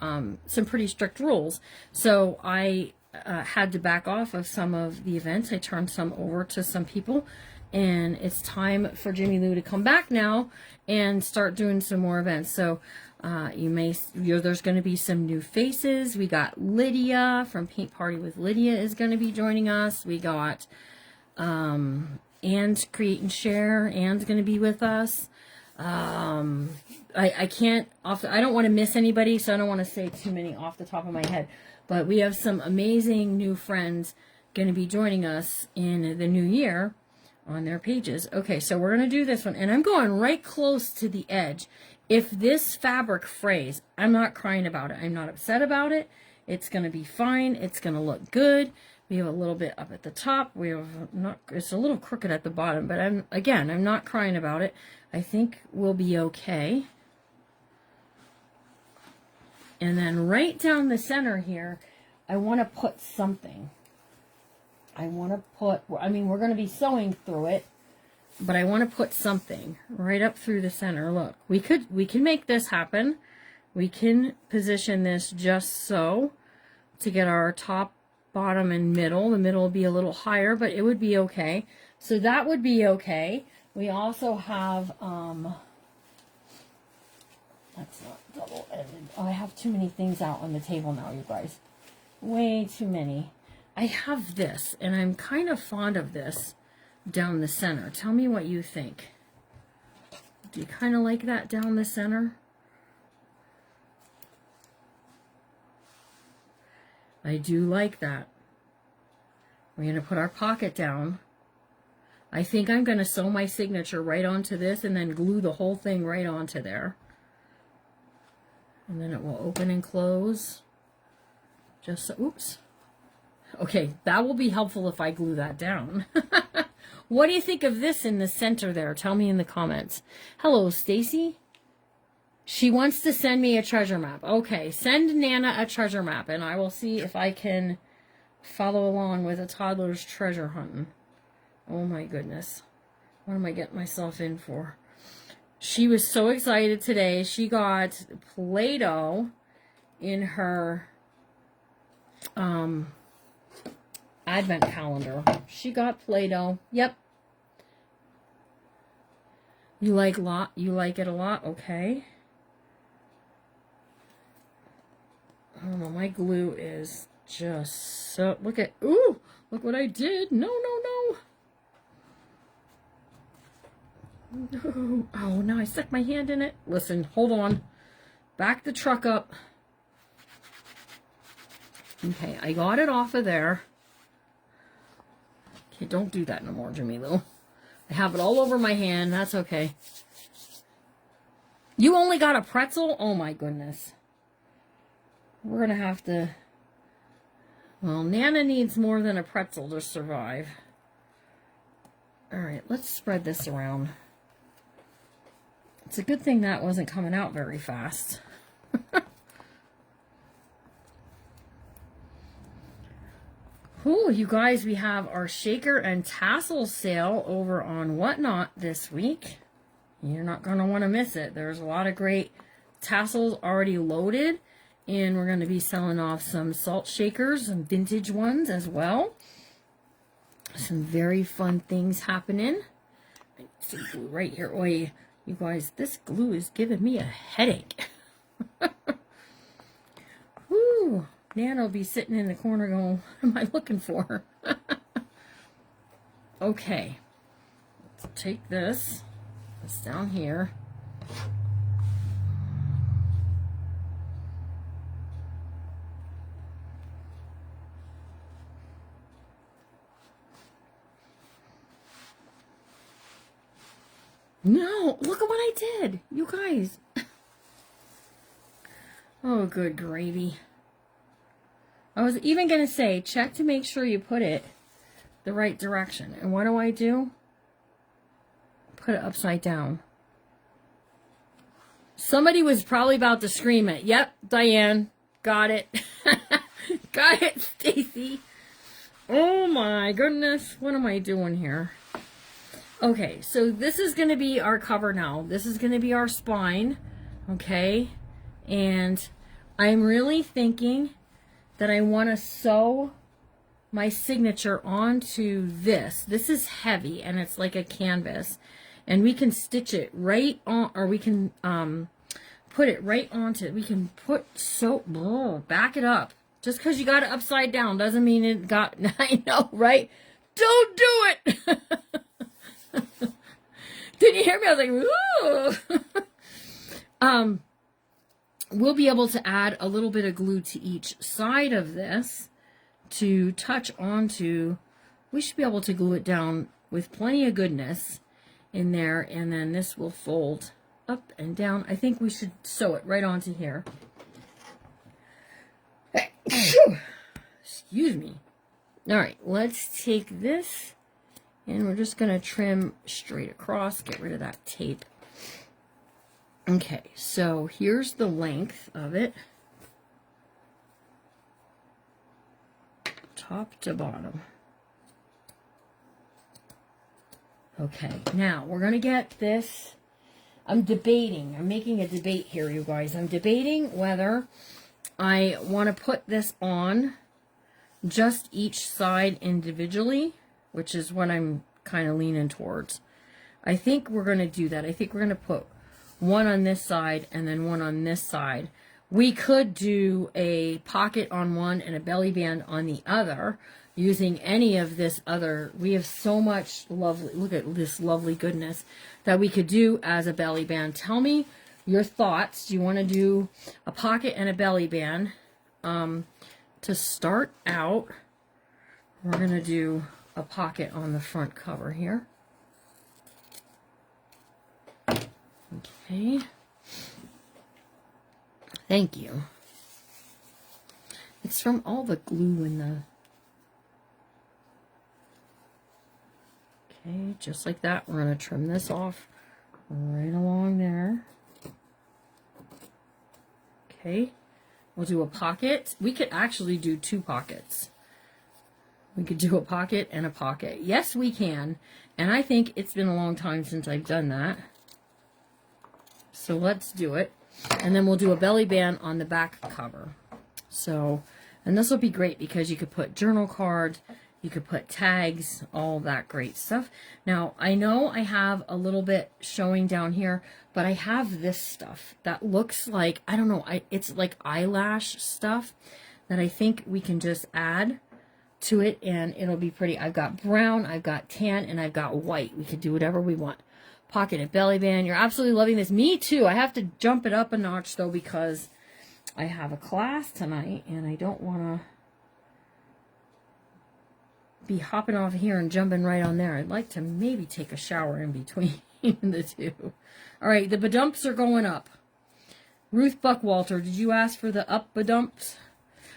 A: some pretty strict rules. So I had to back off of some of the events. I turned some over to some people, and it's time for Jimmy Lou to come back now and start doing some more events. So there's going to be some new faces. We got Lydia from Paint Party with Lydia is going to be joining us. We got and Create and Share. Anne's going to be with us. I can't I don't want to miss anybody, so I don't want to say too many off the top of my head. But we have some amazing new friends going to be joining us in the new year on their pages. Okay, so we're going to do this one, and I'm going right close to the edge. If this fabric frays, I'm not crying about it. I'm not upset about it. It's going to be fine. It's going to look good. We have a little bit up at the top. It's a little crooked at the bottom, but I'm not crying about it. I think we'll be okay. And then right down the center here, I want to put something. I want to put, I mean, we're going to be sewing through it, but I want to put something right up through the center. Look, we can make this happen. We can position this just so to get our top, bottom, and middle. The middle will be a little higher, but it would be okay. So that would be okay. We also have, that's not double-ended. Oh, I have too many things out on the table now, you guys. Way too many. I have this, and I'm kind of fond of this down the center. Tell me what you think. Do you kind of like that down the center? I do like that. We're going to put our pocket down. I think I'm going to sew my signature right onto this and then glue the whole thing right onto there. And then it will open and close. Just so, oops. Okay, that will be helpful if I glue that down. What do you think of this in the center there? Tell me in the comments. Hello, Stacy. She wants to send me a treasure map. Okay, send Nana a treasure map, and I will see if I can follow along with a toddler's treasure hunting. Oh my goodness. What am I getting myself in for? She was so excited today. She got Play-Doh in her advent calendar. She got Play-Doh. Yep. You like it a lot? Okay. Oh, my glue is just so, look what I did. No. No. Oh, now I stuck my hand in it. Listen, hold on. Back the truck up. Okay, I got it off of there. Okay, don't do that no more, Jamilo. I have it all over my hand. That's okay. You only got a pretzel? Oh, my goodness. We're going to have to... Well, Nana needs more than a pretzel to survive. All right, let's spread this around. It's a good thing that wasn't coming out very fast. Ooh, you guys, we have our shaker and tassel sale over on Whatnot this week. You're not going to want to miss it. There's a lot of great tassels already loaded. And we're going to be selling off some salt shakers and vintage ones as well. Some very fun things happening. I need some glue right here. Oh, you guys, this glue is giving me a headache. Whew. Nana will be sitting in the corner going, what am I looking for? Okay. Let's take this. It's down here. No, look at what I did, you guys. Oh, good gravy. I was even going to say, check to make sure you put it the right direction. And what do? Put it upside down. Somebody was probably about to scream it. Yep, Diane. Got it. Got it, Stacy. Oh my goodness. What am I doing here? Okay, so this is going to be our cover now. This is going to be our spine, okay? And I'm really thinking that I want to sew my signature onto this. This is heavy, and it's like a canvas. And we can stitch it right on, or we can put it right onto it. We can back it up. Just because you got it upside down doesn't mean it got, I know, right? Don't do it! Did you hear me? I was like, ooh. We'll be able to add a little bit of glue to each side of this to touch onto. We should be able to glue it down with plenty of goodness in there, and then this will fold up and down. I think we should sew it right onto here. Excuse me. All right, let's take this. And we're just going to trim straight across, get rid of that tape. Okay, so here's the length of it. top to bottom. Okay, now we're going to get this. I'm making a debate here, you guys. I'm debating whether I want to put this on just each side individually, which is what I'm kind of leaning towards. I think we're going to do that. I think we're going to put one on this side and then one on this side. We could do a pocket on one and a belly band on the other using any of this other. We have so much lovely, look at this lovely goodness that we could do as a belly band. Tell me your thoughts. Do you want to do a pocket and a belly band? To start out, we're going to do a pocket on the front cover here. Okay. Thank you. It's from all the glue in the... Okay, just like that. We're going to trim this off right along there. Okay. We'll do a pocket. We could actually do 2 pockets. We could do a pocket and a pocket. Yes, we can. And I think it's been a long time since I've done that. So let's do it. And then we'll do a belly band on the back cover. So, and this will be great because you could put journal cards, you could put tags, all that great stuff. Now, I know I have a little bit showing down here, but I have this stuff that looks like, I don't know, it's like eyelash stuff that I think we can just add to it and it'll be pretty. I've got brown, I've got tan, and I've got white. We could do whatever we want. Pocket and belly band. You're absolutely loving this. Me too. I have to jump it up a notch though because I have a class tonight and I don't want to be hopping off here and jumping right on there. I'd like to maybe take a shower in between the two. All right, the badumps are going up. Ruth Buckwalter, did you ask for the up badumps?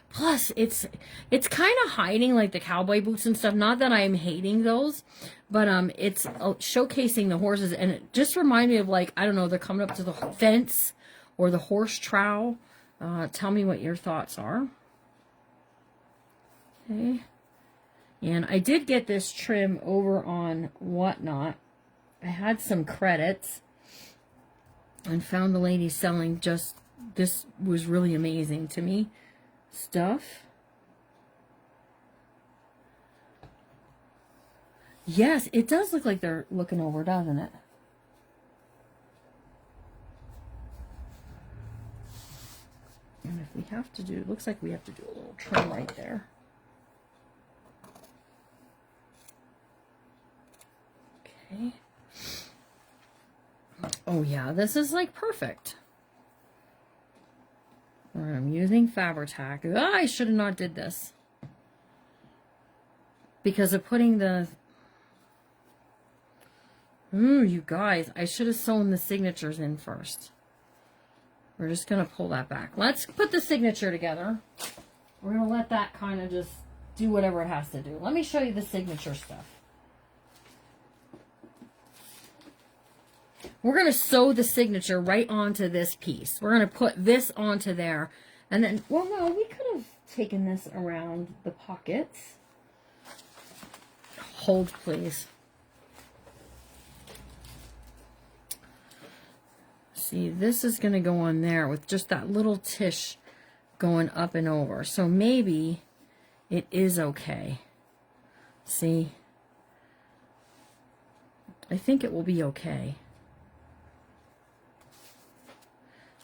A: Plus, it's kind of hiding like the cowboy boots and stuff. Not that I'm hating those, but it's showcasing the horses, and it just reminds me of like, I don't know, they're coming up to the fence or the horse trowel. Tell me what your thoughts are. Okay. And I did get this trim over on Whatnot. I had some credits and found the lady selling just, this was really amazing to me. Stuff. Yes, it does look like they're looking over, doesn't it? And if we have to do, it looks like we have to do a little trim right there. Okay. Oh yeah, this is like perfect. I'm using Fabri-Tac. I should have not did this. Because of putting the... Ooh, you guys, I should have sewn the signatures in first. We're just going to pull that back. Let's put the signature together. We're going to let that kind of just do whatever it has to do. Let me show you the signature stuff. We're going to sew the signature right onto this piece. We're going to put this onto there. And then, well, no, we could have taken this around the pockets. Hold, please. See, this is going to go on there with just that little tish going up and over. So maybe it is okay. See? I think it will be okay.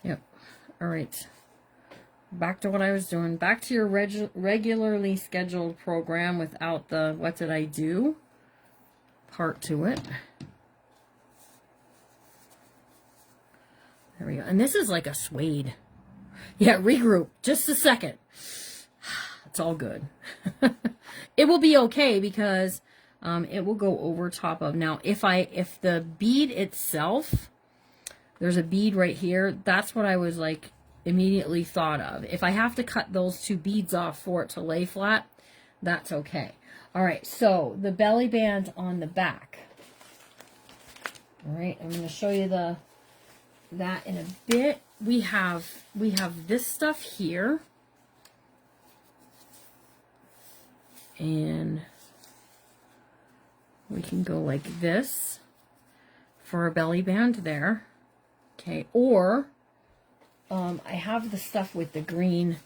A: Yep. All right. Back to what I was doing. Back to your regularly scheduled program without the what did I do part to it. There we go. And this is like a suede. Yeah, regroup. Just a second. It's all good. It will be okay because it will go over top of. Now, if the bead itself, there's a bead right here. That's what I was like immediately thought of. If I have to cut those 2 beads off for it to lay flat, that's okay. All right, so the belly band on the back. All right, I'm going to show you that in a bit. We have this stuff here. And we can go like this for a belly band there. Okay, or I have the stuff with the green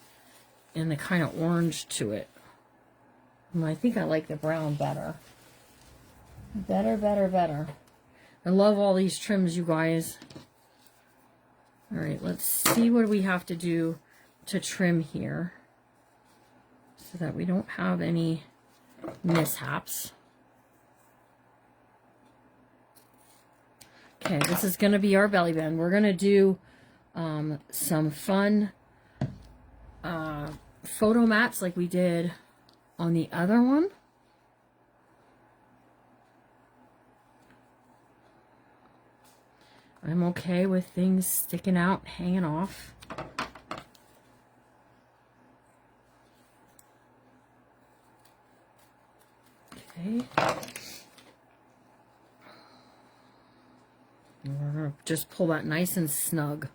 A: and the kind of orange to it. And I think I like the brown better. Better. I love all these trims, you guys. All right, let's see what we have to do to trim here so that we don't have any mishaps. Okay, this is going to be our belly band. We're going to do some fun photo mats like we did on the other one. I'm okay with things sticking out, hanging off. Okay. We're going to just pull that nice and snug.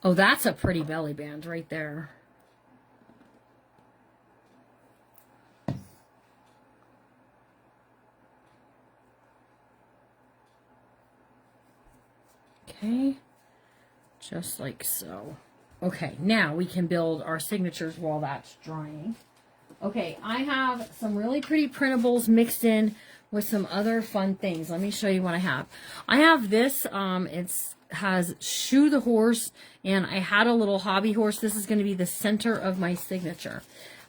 A: Oh, that's a pretty belly band right there. Okay, just like so. Okay, now we can build our signatures while that's drying. Okay, I have some really pretty printables mixed in with some other fun things. Let me show you what I have. I have this, has Shoe the Horse, and I had a little hobby horse. This is going to be the center of my signature.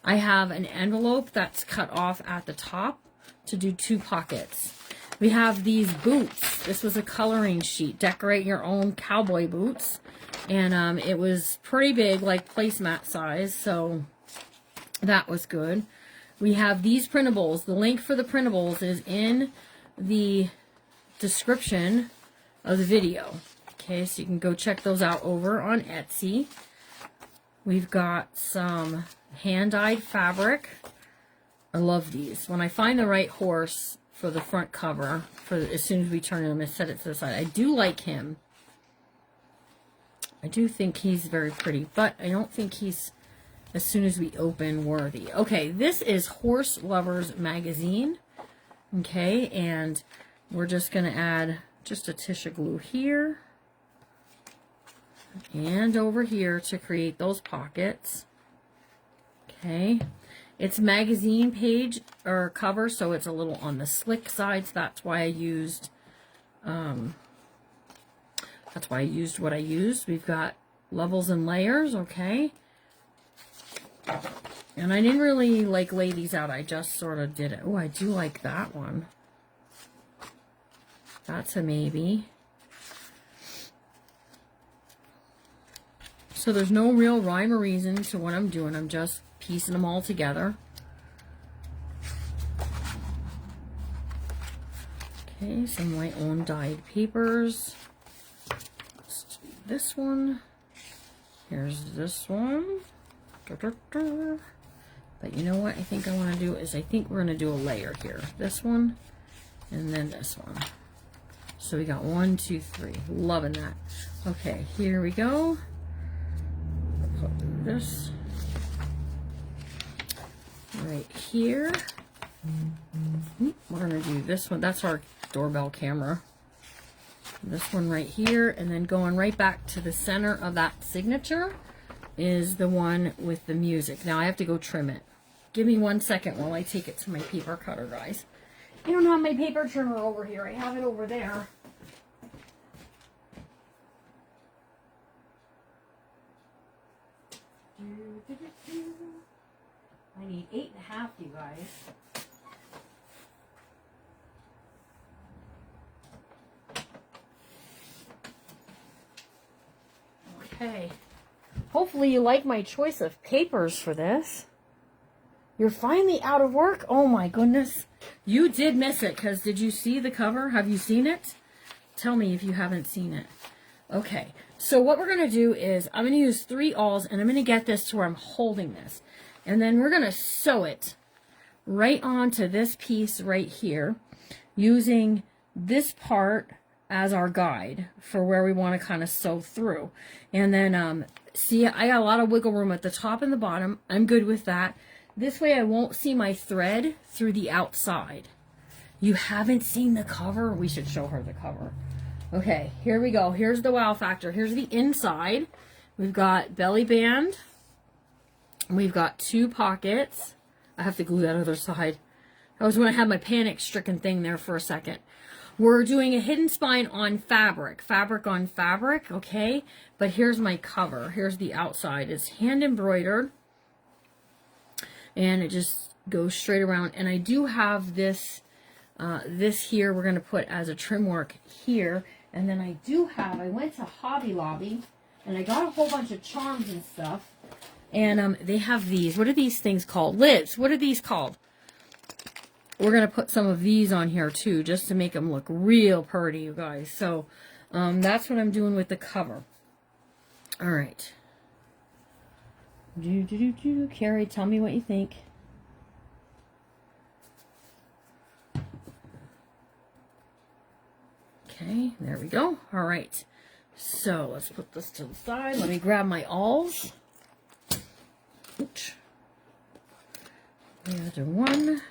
A: I have an envelope that's cut off at the top to do 2 pockets. We have these boots. This was a coloring sheet. Decorate your own cowboy boots. And it was pretty big, like placemat size, so that was good. We have these printables. The link for the printables is in the description of the video. Okay, so you can go check those out over on Etsy. We've got some hand-dyed fabric. I love these. When I find the right horse for the front cover, as soon as we turn him and set it to the side, I do like him. I do think he's very pretty, but I don't think he's, as soon as we open, worthy. Okay, this is Horse Lovers Magazine. Okay, and we're just going to add just a tissue glue here and over here to create those pockets. Okay, it's magazine page or cover, so it's a little on the slick side. So that's why I used what I used. We've got levels and layers. Okay. And I didn't really like lay these out. I just sort of did it. Oh, I do like that one. That's a maybe. So there's no real rhyme or reason to what I'm doing. I'm just piecing them all together. Okay, some of my own dyed papers. Let's do this one. Here's this one. But you know what I think I want to do is I think we're going to do a layer here. This one and then this one. So we got 1, 2, 3. Loving that. Okay, here we go. Put this right here. We're going to do this one. That's our doorbell camera. This one right here, and then going right back to the center of that signature is the one with the music. Now I have to go trim it. Give me 1 second while I take it to my paper cutter, guys. I don't have my paper trimmer over here. I have it over there. I need 8.5, you guys. Okay. Hopefully you like my choice of papers for this. You're finally out of work? Oh my goodness. You did miss it, because did you see the cover? Have you seen it? Tell me if you haven't seen it. Okay, so what we're going to do is I'm going to use 3 awls, and I'm going to get this to where I'm holding this. And then we're going to sew it right onto this piece right here using this part as our guide for where we want to kind of sew through. And then, see, I got a lot of wiggle room at the top and the bottom. I'm good with that. This way I won't see my thread through the outside. You haven't seen the cover? We should show her the cover. Okay, here we go. Here's the wow factor. Here's the inside. We've got belly band. We've got 2 pockets. I have to glue that other side. That was when I had my panic-stricken thing there for a second. We're doing a hidden spine on fabric. Fabric on fabric, okay? But here's my cover. Here's the outside. It's hand embroidered. And it just goes straight around. And I do have this, this here we're going to put as a trim work here. And then I went to Hobby Lobby. And I got a whole bunch of charms and stuff. And they have these. What are these things called? Lids. What are these called? We're going to put some of these on here too, just to make them look real pretty, you guys. So that's what I'm doing with the cover. All right. Carrie, tell me what you think. Okay, there we go. All right. So let's put this to the side. Let me grab my awls. Oops. There's 1,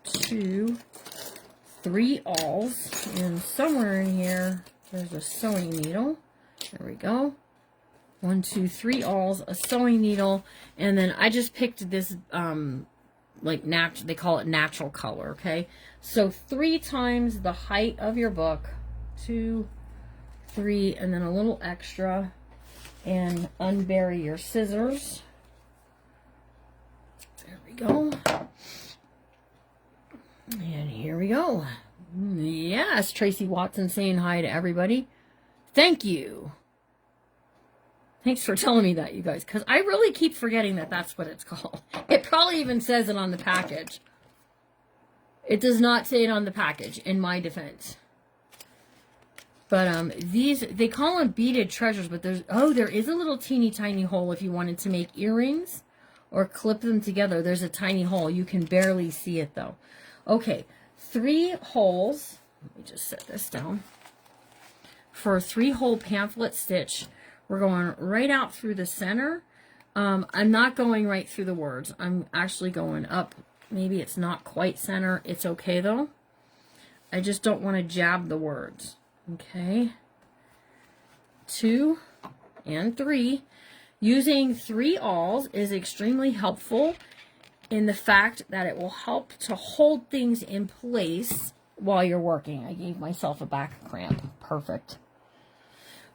A: 2, 3 awls, and somewhere in here there's a sewing needle. There we go. 1, 2, 3 awls, a sewing needle, and then I just picked this like they call it natural color. Okay, so 3 times the height of your book, 2, 3, and then a little extra, and unbury your scissors. There we go. And here we go. Yes, Tracy Watson saying hi to everybody. Thank you. Thanks for telling me that, you guys, because I really keep forgetting that that's what it's called. It probably even says it on the package. It does not say it on the package, in my defense. But these, they call them beaded treasures, but there is a little teeny tiny hole if you wanted to make earrings or clip them together. There's a tiny hole. You can barely see it though. Okay, 3 holes. Let me just set this down. For a 3-hole pamphlet stitch, we're going right out through the center. I'm not going right through the words. I'm actually going up. Maybe it's not quite center. It's okay though. I just don't want to jab the words. Okay. 2 and 3. Using 3 awls is extremely helpful in the fact that it will help to hold things in place while you're working. I gave myself a back cramp. Perfect.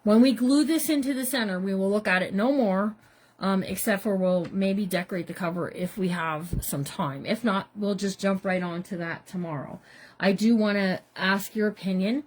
A: When we glue this into the center, we will look at it no more, except for we'll maybe decorate the cover if we have some time. If not, we'll just jump right on to that tomorrow. I do want to ask your opinion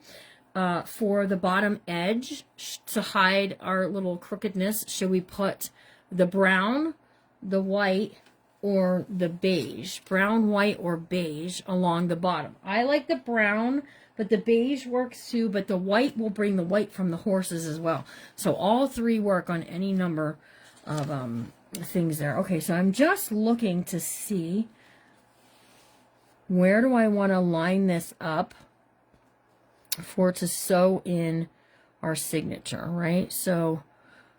A: for the bottom edge to hide our little crookedness. Should we put the brown, the white, or the beige? Brown, white, or beige along the bottom. I like the brown, but the beige works too, but the white will bring the white from the horses as well. So all 3 work on any number of things there. Okay, so I'm just looking to see where do I want to line this up for to sew in our signature, right? So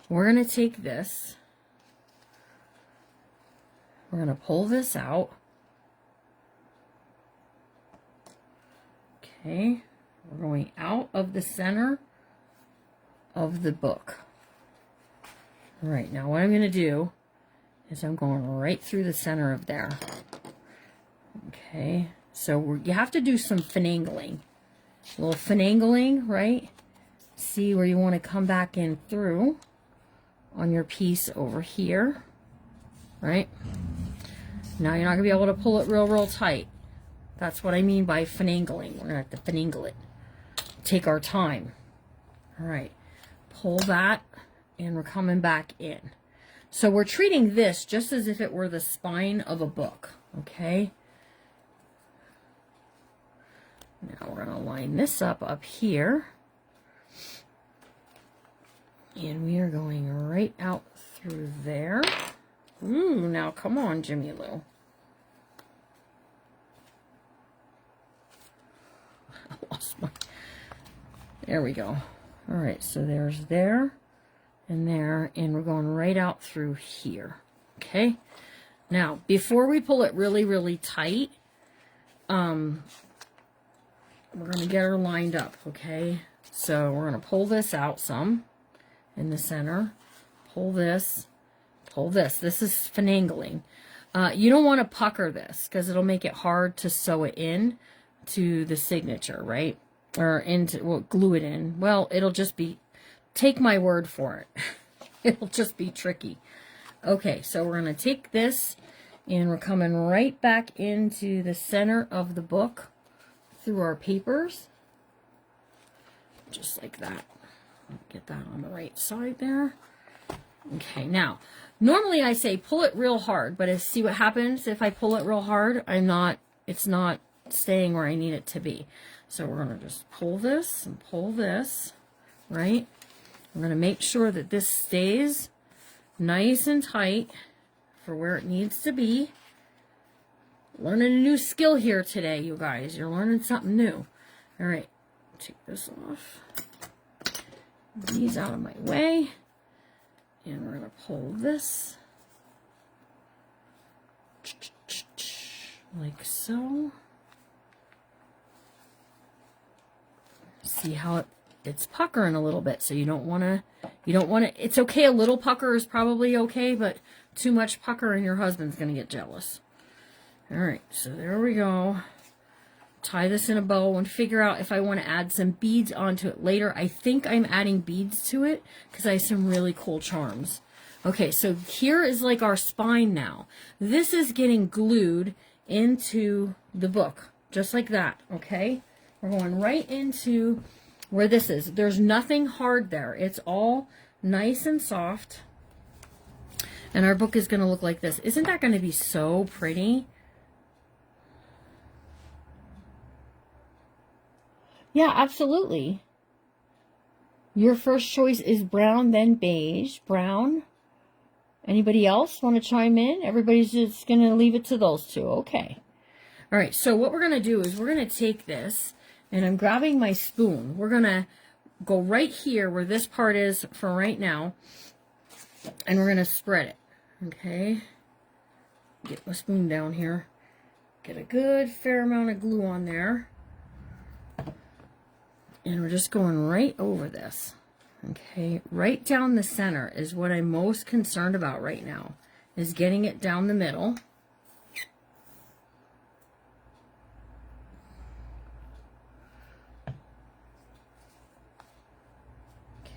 A: we're going to take this. We're going to pull this out. Okay, we're going out of the center of the book. All right, now what I'm going to do is I'm going right through the center of there. Okay, so you have to do some finagling. A little finagling, right? See where you want to come back in through on your piece over here, right? Now you're not going to be able to pull it real tight. That's what I mean by finagling. We're going to have to finagle it. Take our time. All right. Pull that, and we're coming back in. So we're treating this just as if it were the spine of a book. Okay? Now we're going to line this up here. And we are going right out through there. Ooh, now come on, Jimmy Lou. There we go. All right, so there's there and there, and we're going right out through here. Okay. Now, before we pull it really, really tight, we're going to get her lined up, okay? So we're going to pull this out some in the center. Pull this. Pull this. This is finagling. You don't want to pucker this because it'll make it hard to sew it in to the signature, right? Or into, well, glue it in. Well, it'll just be, take my word for it. It'll just be tricky. Okay, so we're going to take this and we're coming right back into the center of the book through our papers. Just like that. Get that on the right side there. Okay, now, normally I say pull it real hard, but see what happens if I pull it real hard? It's not staying where I need it to be. So we're going to just pull this and pull this, right? I'm going to make sure that this stays nice and tight for where it needs to be. Learning a new skill here today, you guys. You're learning something new. All right, take this off. These out of my way. And we're going to pull this like so. See how it's puckering a little bit, so you don't want to, it's okay, a little pucker is probably okay, but too much pucker and your husband's going to get jealous. All right, so there we go. Tie this in a bow and figure out if I want to add some beads onto it later. I think I'm adding beads to it because I have some really cool charms. Okay, so here is like our spine now. This is getting glued into the book, just like that, okay? We're going right into where this is. There's nothing hard there. It's all nice and soft. And our book is going to look like this. Isn't that going to be so pretty? Yeah, absolutely. Your first choice is brown, then beige. Brown. Anybody else want to chime in? Everybody's just going to leave it to those two. Okay. All right, so what we're going to do is we're going to take this, and I'm grabbing my spoon. We're going to go right here where this part is for right now, and we're going to spread it. Okay. Get my spoon down here. Get a good fair amount of glue on there. And we're just going right over this. Okay, right down the center is what I'm most concerned about right now, is getting it down the middle.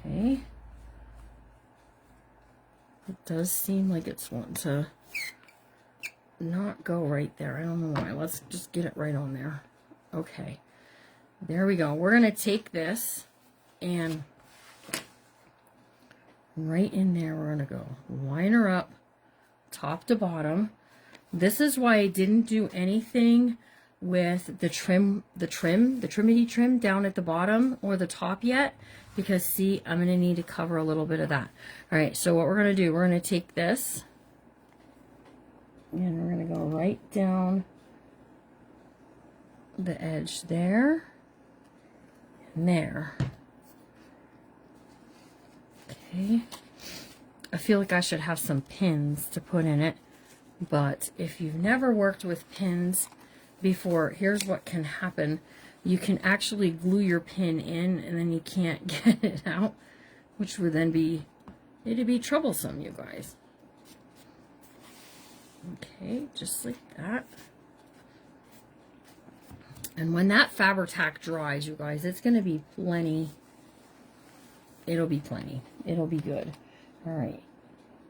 A: Okay. It does seem like it's wanting to not go right there. I don't know why. Let's just get it right on there. Okay. There we go. We're going to take this and right in there we're going to go line her up top to bottom. This is why I didn't do anything with the trimity trim down at the bottom or the top yet, because see, I'm going to need to cover a little bit of that. All right, so what we're going to do, we're going to take this and we're going to go right down the edge there and there. Okay, I feel like I should have some pins to put in it, but if you've never worked with pins before, here's what can happen. You can actually glue your pin in and then you can't get it out, which would then be, it'd be troublesome, you guys. Okay, just like that. And when that Fabri-Tac dries, you guys, it's going to be plenty. It'll be plenty. It'll be good. All right.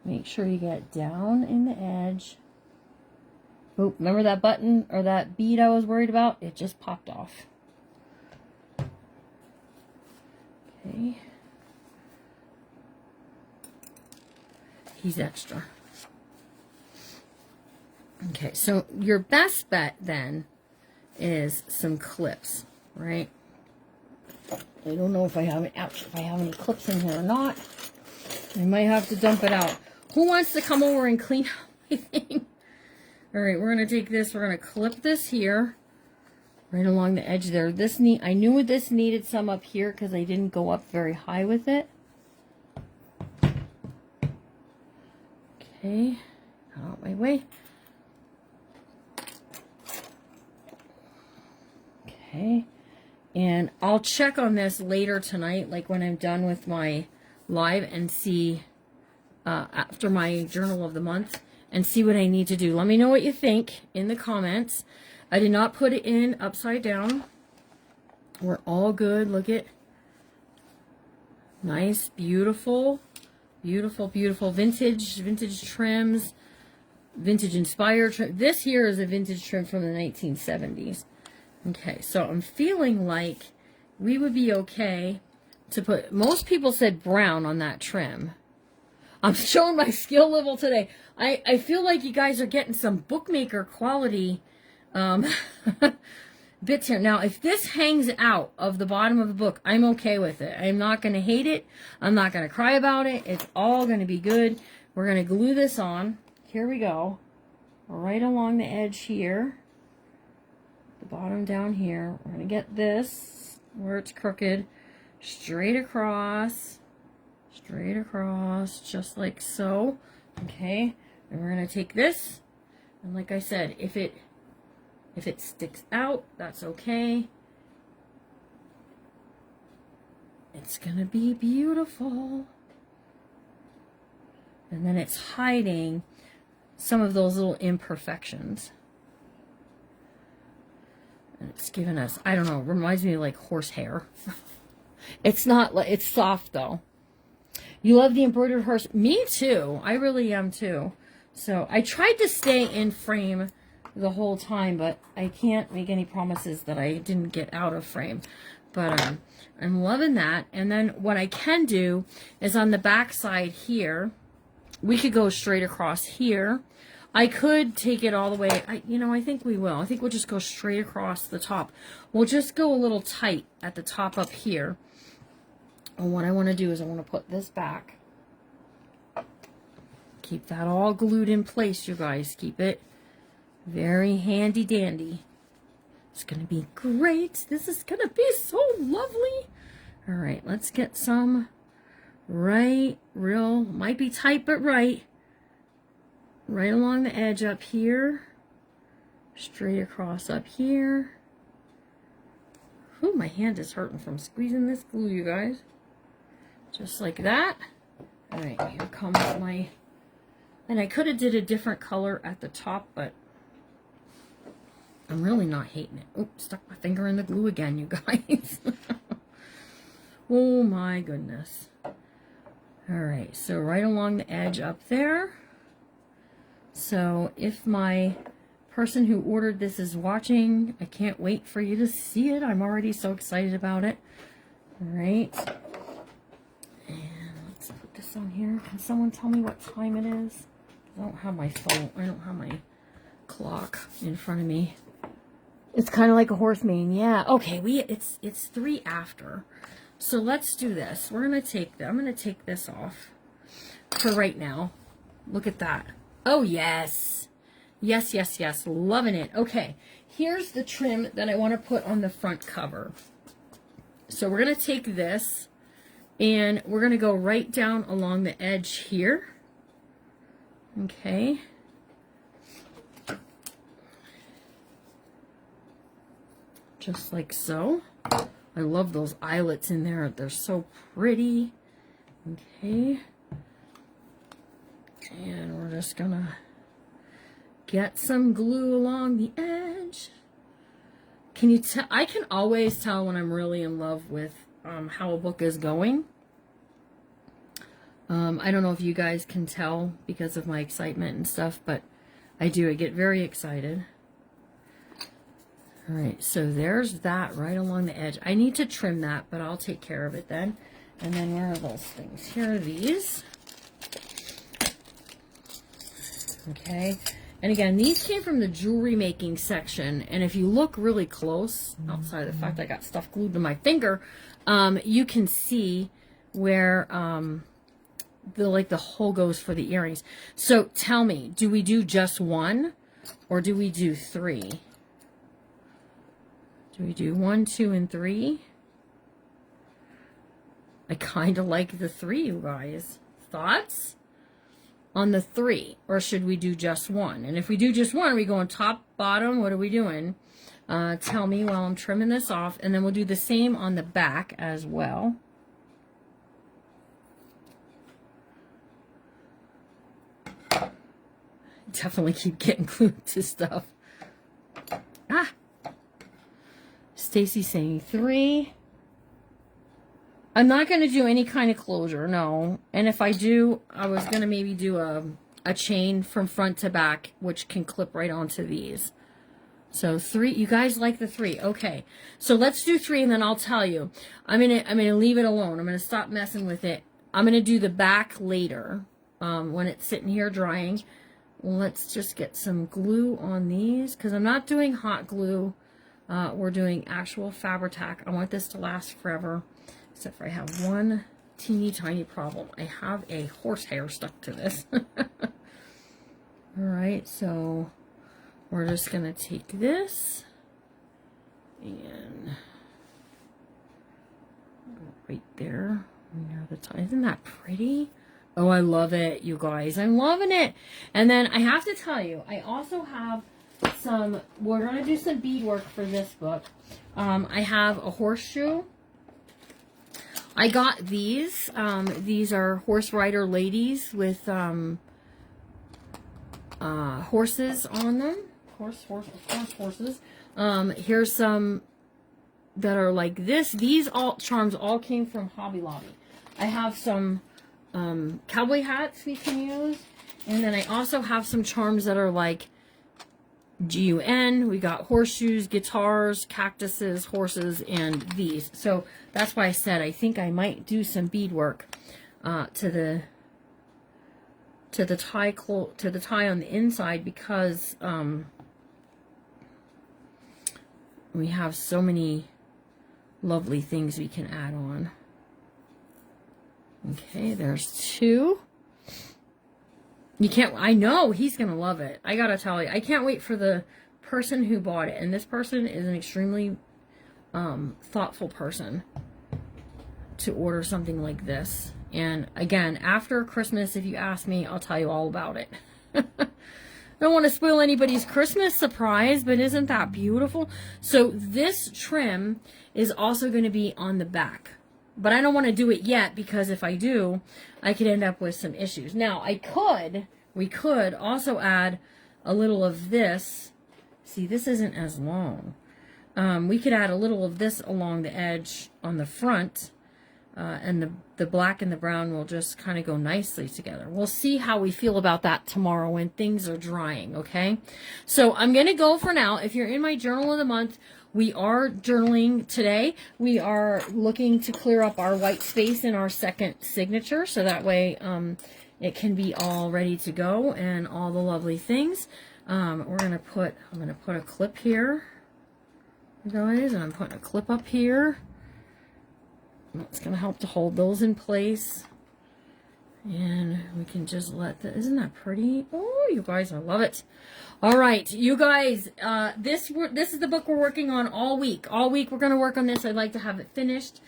A: Make sure you get down in the edge. Oh, remember that button or that bead I was worried about? It just popped off. Okay. He's extra. Okay, so your best bet then is some clips, right? I don't know if I have any clips in here or not. I might have to dump it out. Who wants to come over and clean out my thing? All right, we're going to take this. We're going to clip this here. right along the edge there. I knew this needed some up here because I didn't go up very high with it. Okay, out of my way. Okay, and I'll check on this later tonight, like when I'm done with my live, and see after my journal of the month, and see what I need to do. Let me know what you think in the comments. I did not put it in upside down. We're all good. Look at nice, beautiful, beautiful, beautiful vintage trims, vintage inspired trim. This here is a vintage trim from the 1970s. Okay, so I'm feeling like we would be okay to put, most people said brown on that trim. I'm showing my skill level today. I feel like you guys are getting some bookmaker quality bits here. Now, if this hangs out of the bottom of the book, I'm okay with it. I'm not going to hate it. I'm not going to cry about it. It's all going to be good. We're going to glue this on. Here we go. Right along the edge here. The bottom down here. We're going to get this where it's crooked. Straight across, just like so. Okay, and we're gonna take this, and like I said, if it sticks out, that's okay. It's gonna be beautiful. And then it's hiding some of those little imperfections. And it's giving us, I don't know, reminds me of like horsehair. It's not like, it's soft though. You love the embroidered horse. Me too. I really am too. So I tried to stay in frame the whole time, but I can't make any promises that I didn't get out of frame. But I'm loving that. And then what I can do is on the back side here, we could go straight across here. I could take it all the way. I think we will. I think we'll just go straight across the top. We'll just go a little tight at the top up here. And what I want to do is I want to put this back. Keep that all glued in place, you guys. Keep it very handy dandy. It's going to be great. This is going to be so lovely. All right, let's get some might be tight, but right along the edge up here. Straight across up here. Ooh, my hand is hurting from squeezing this glue, you guys. Just like that. All right, here comes my, and I could have did a different color at the top, but I'm really not hating it. Oh, stuck my finger in the glue again, you guys. Oh my goodness. All right, so right along the edge up there. So if my person who ordered this is watching, I can't wait for you to see it. I'm already so excited about it. All right. And let's put this on here. Can someone tell me what time it is? I don't have my phone. I don't have my clock in front of me. It's kind of like a horse mane. Yeah. Okay. It's 3 after. So let's do this. I'm going to take this off for right now. Look at that. Oh, yes. Yes, yes, yes. Loving it. Okay. Here's the trim that I want to put on the front cover. So we're going to take this and we're going to go right down along the edge here. Okay. Just like so. I love those eyelets in there. They're so pretty. Okay. And we're just gonna get some glue along the edge. Can you tell? I can always tell when I'm really in love with how a book is going. I don't know if you guys can tell because of my excitement and stuff, but I do. I get very excited. All right, so there's that right along the edge. I need to trim that, but I'll take care of it then. And then where are those things? Here are these. Okay, and again, these came from the jewelry making section. And if you look really close, outside of the fact I got stuff glued to my finger, you can see where the hole goes for the earrings. So tell me, do we do just one or do we do 3? Do we do 1, 2, and 3? I kind of like the 3, you guys. Thoughts on the 3? Or should we do just 1? And if we do just 1, are we going top, bottom? What are we doing? Tell me while I'm trimming this off. And then we'll do the same on the back as well. Definitely keep getting glued to stuff. Ah! Stacy's saying 3. I'm not going to do any kind of closure, no. And if I do, I was going to maybe do a chain from front to back, which can clip right onto these. So 3, you guys like the 3. Okay. So let's do 3 and then I'll tell you. I'm going to leave it alone. I'm going to stop messing with it. I'm going to do the back later when it's sitting here drying. Let's just get some glue on these because I'm not doing hot glue. We're doing actual Fabri-Tac. I want this to last forever, except for I have one teeny tiny problem. I have a horsehair stuck to this. All right, so we're just gonna take this and right there near the top. Isn't that pretty? Oh, I love it, you guys. I'm loving it. And then I have to tell you, I also have some, we're going to do some beadwork for this book. I have a horseshoe. I got these. These are horse rider ladies with horses on them. Horses. Here's some that are like this. These charms all came from Hobby Lobby. I have some cowboy hats we can use, and then I also have some charms that are like GUN. We got horseshoes, guitars, cactuses, horses, and these. So that's why I said I think I might do some beadwork to the tie on the inside because we have so many lovely things we can add on. Okay, there's 2. You can't, I know he's going to love it. I got to tell you, I can't wait for the person who bought it. And this person is an extremely thoughtful person to order something like this. And again, after Christmas, if you ask me, I'll tell you all about it. I don't want to spoil anybody's Christmas surprise, but isn't that beautiful? So this trim is also going to be on the back. But I don't want to do it yet because if I do, I could end up with some issues. Now, we could also add a little of this. See, this isn't as long. We could add a little of this along the edge on the front. And the black and the brown will just kind of go nicely together. We'll see how we feel about that tomorrow when things are drying, okay? So I'm going to go for now. If you're in my journal of the month, we are journaling today. We are looking to clear up our white space in our second signature so that way it can be all ready to go and all the lovely things. I'm going to put a clip here, guys, and I'm putting a clip up here. It's going to help to hold those in place. And we can just let the, isn't that pretty? Oh, you guys, I love it. All right, you guys, this is the book we're working on all week. All week we're going to work on this. I'd like to have it finished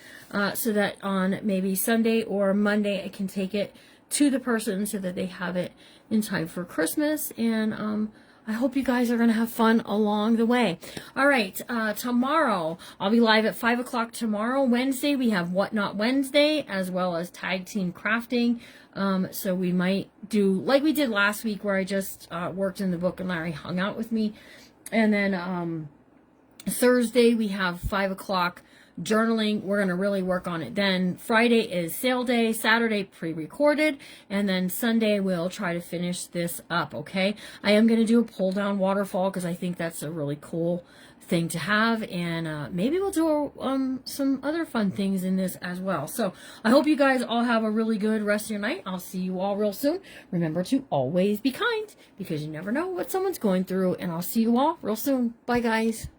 A: so that on maybe Sunday or Monday I can take it to the person so that they have it in time for Christmas. And I hope you guys are going to have fun along the way. All right, tomorrow, I'll be live at 5 o'clock tomorrow. Wednesday, we have Whatnot Wednesday, as well as Tag Team Crafting. So we might do, like we did last week, where I just worked in the book and Larry hung out with me. And then Thursday, we have 5 o'clock journaling. We're going to really work on it then. Friday is sale day. Saturday pre-recorded, and then Sunday we'll try to finish this up. Okay, I am going to do a pull down waterfall because I think that's a really cool thing to have, and maybe we'll do some other fun things in this as well. So I hope you guys all have a really good rest of your night. I'll see you all real soon. Remember to always be kind because you never know what someone's going through, and I'll see you all real soon. Bye, guys.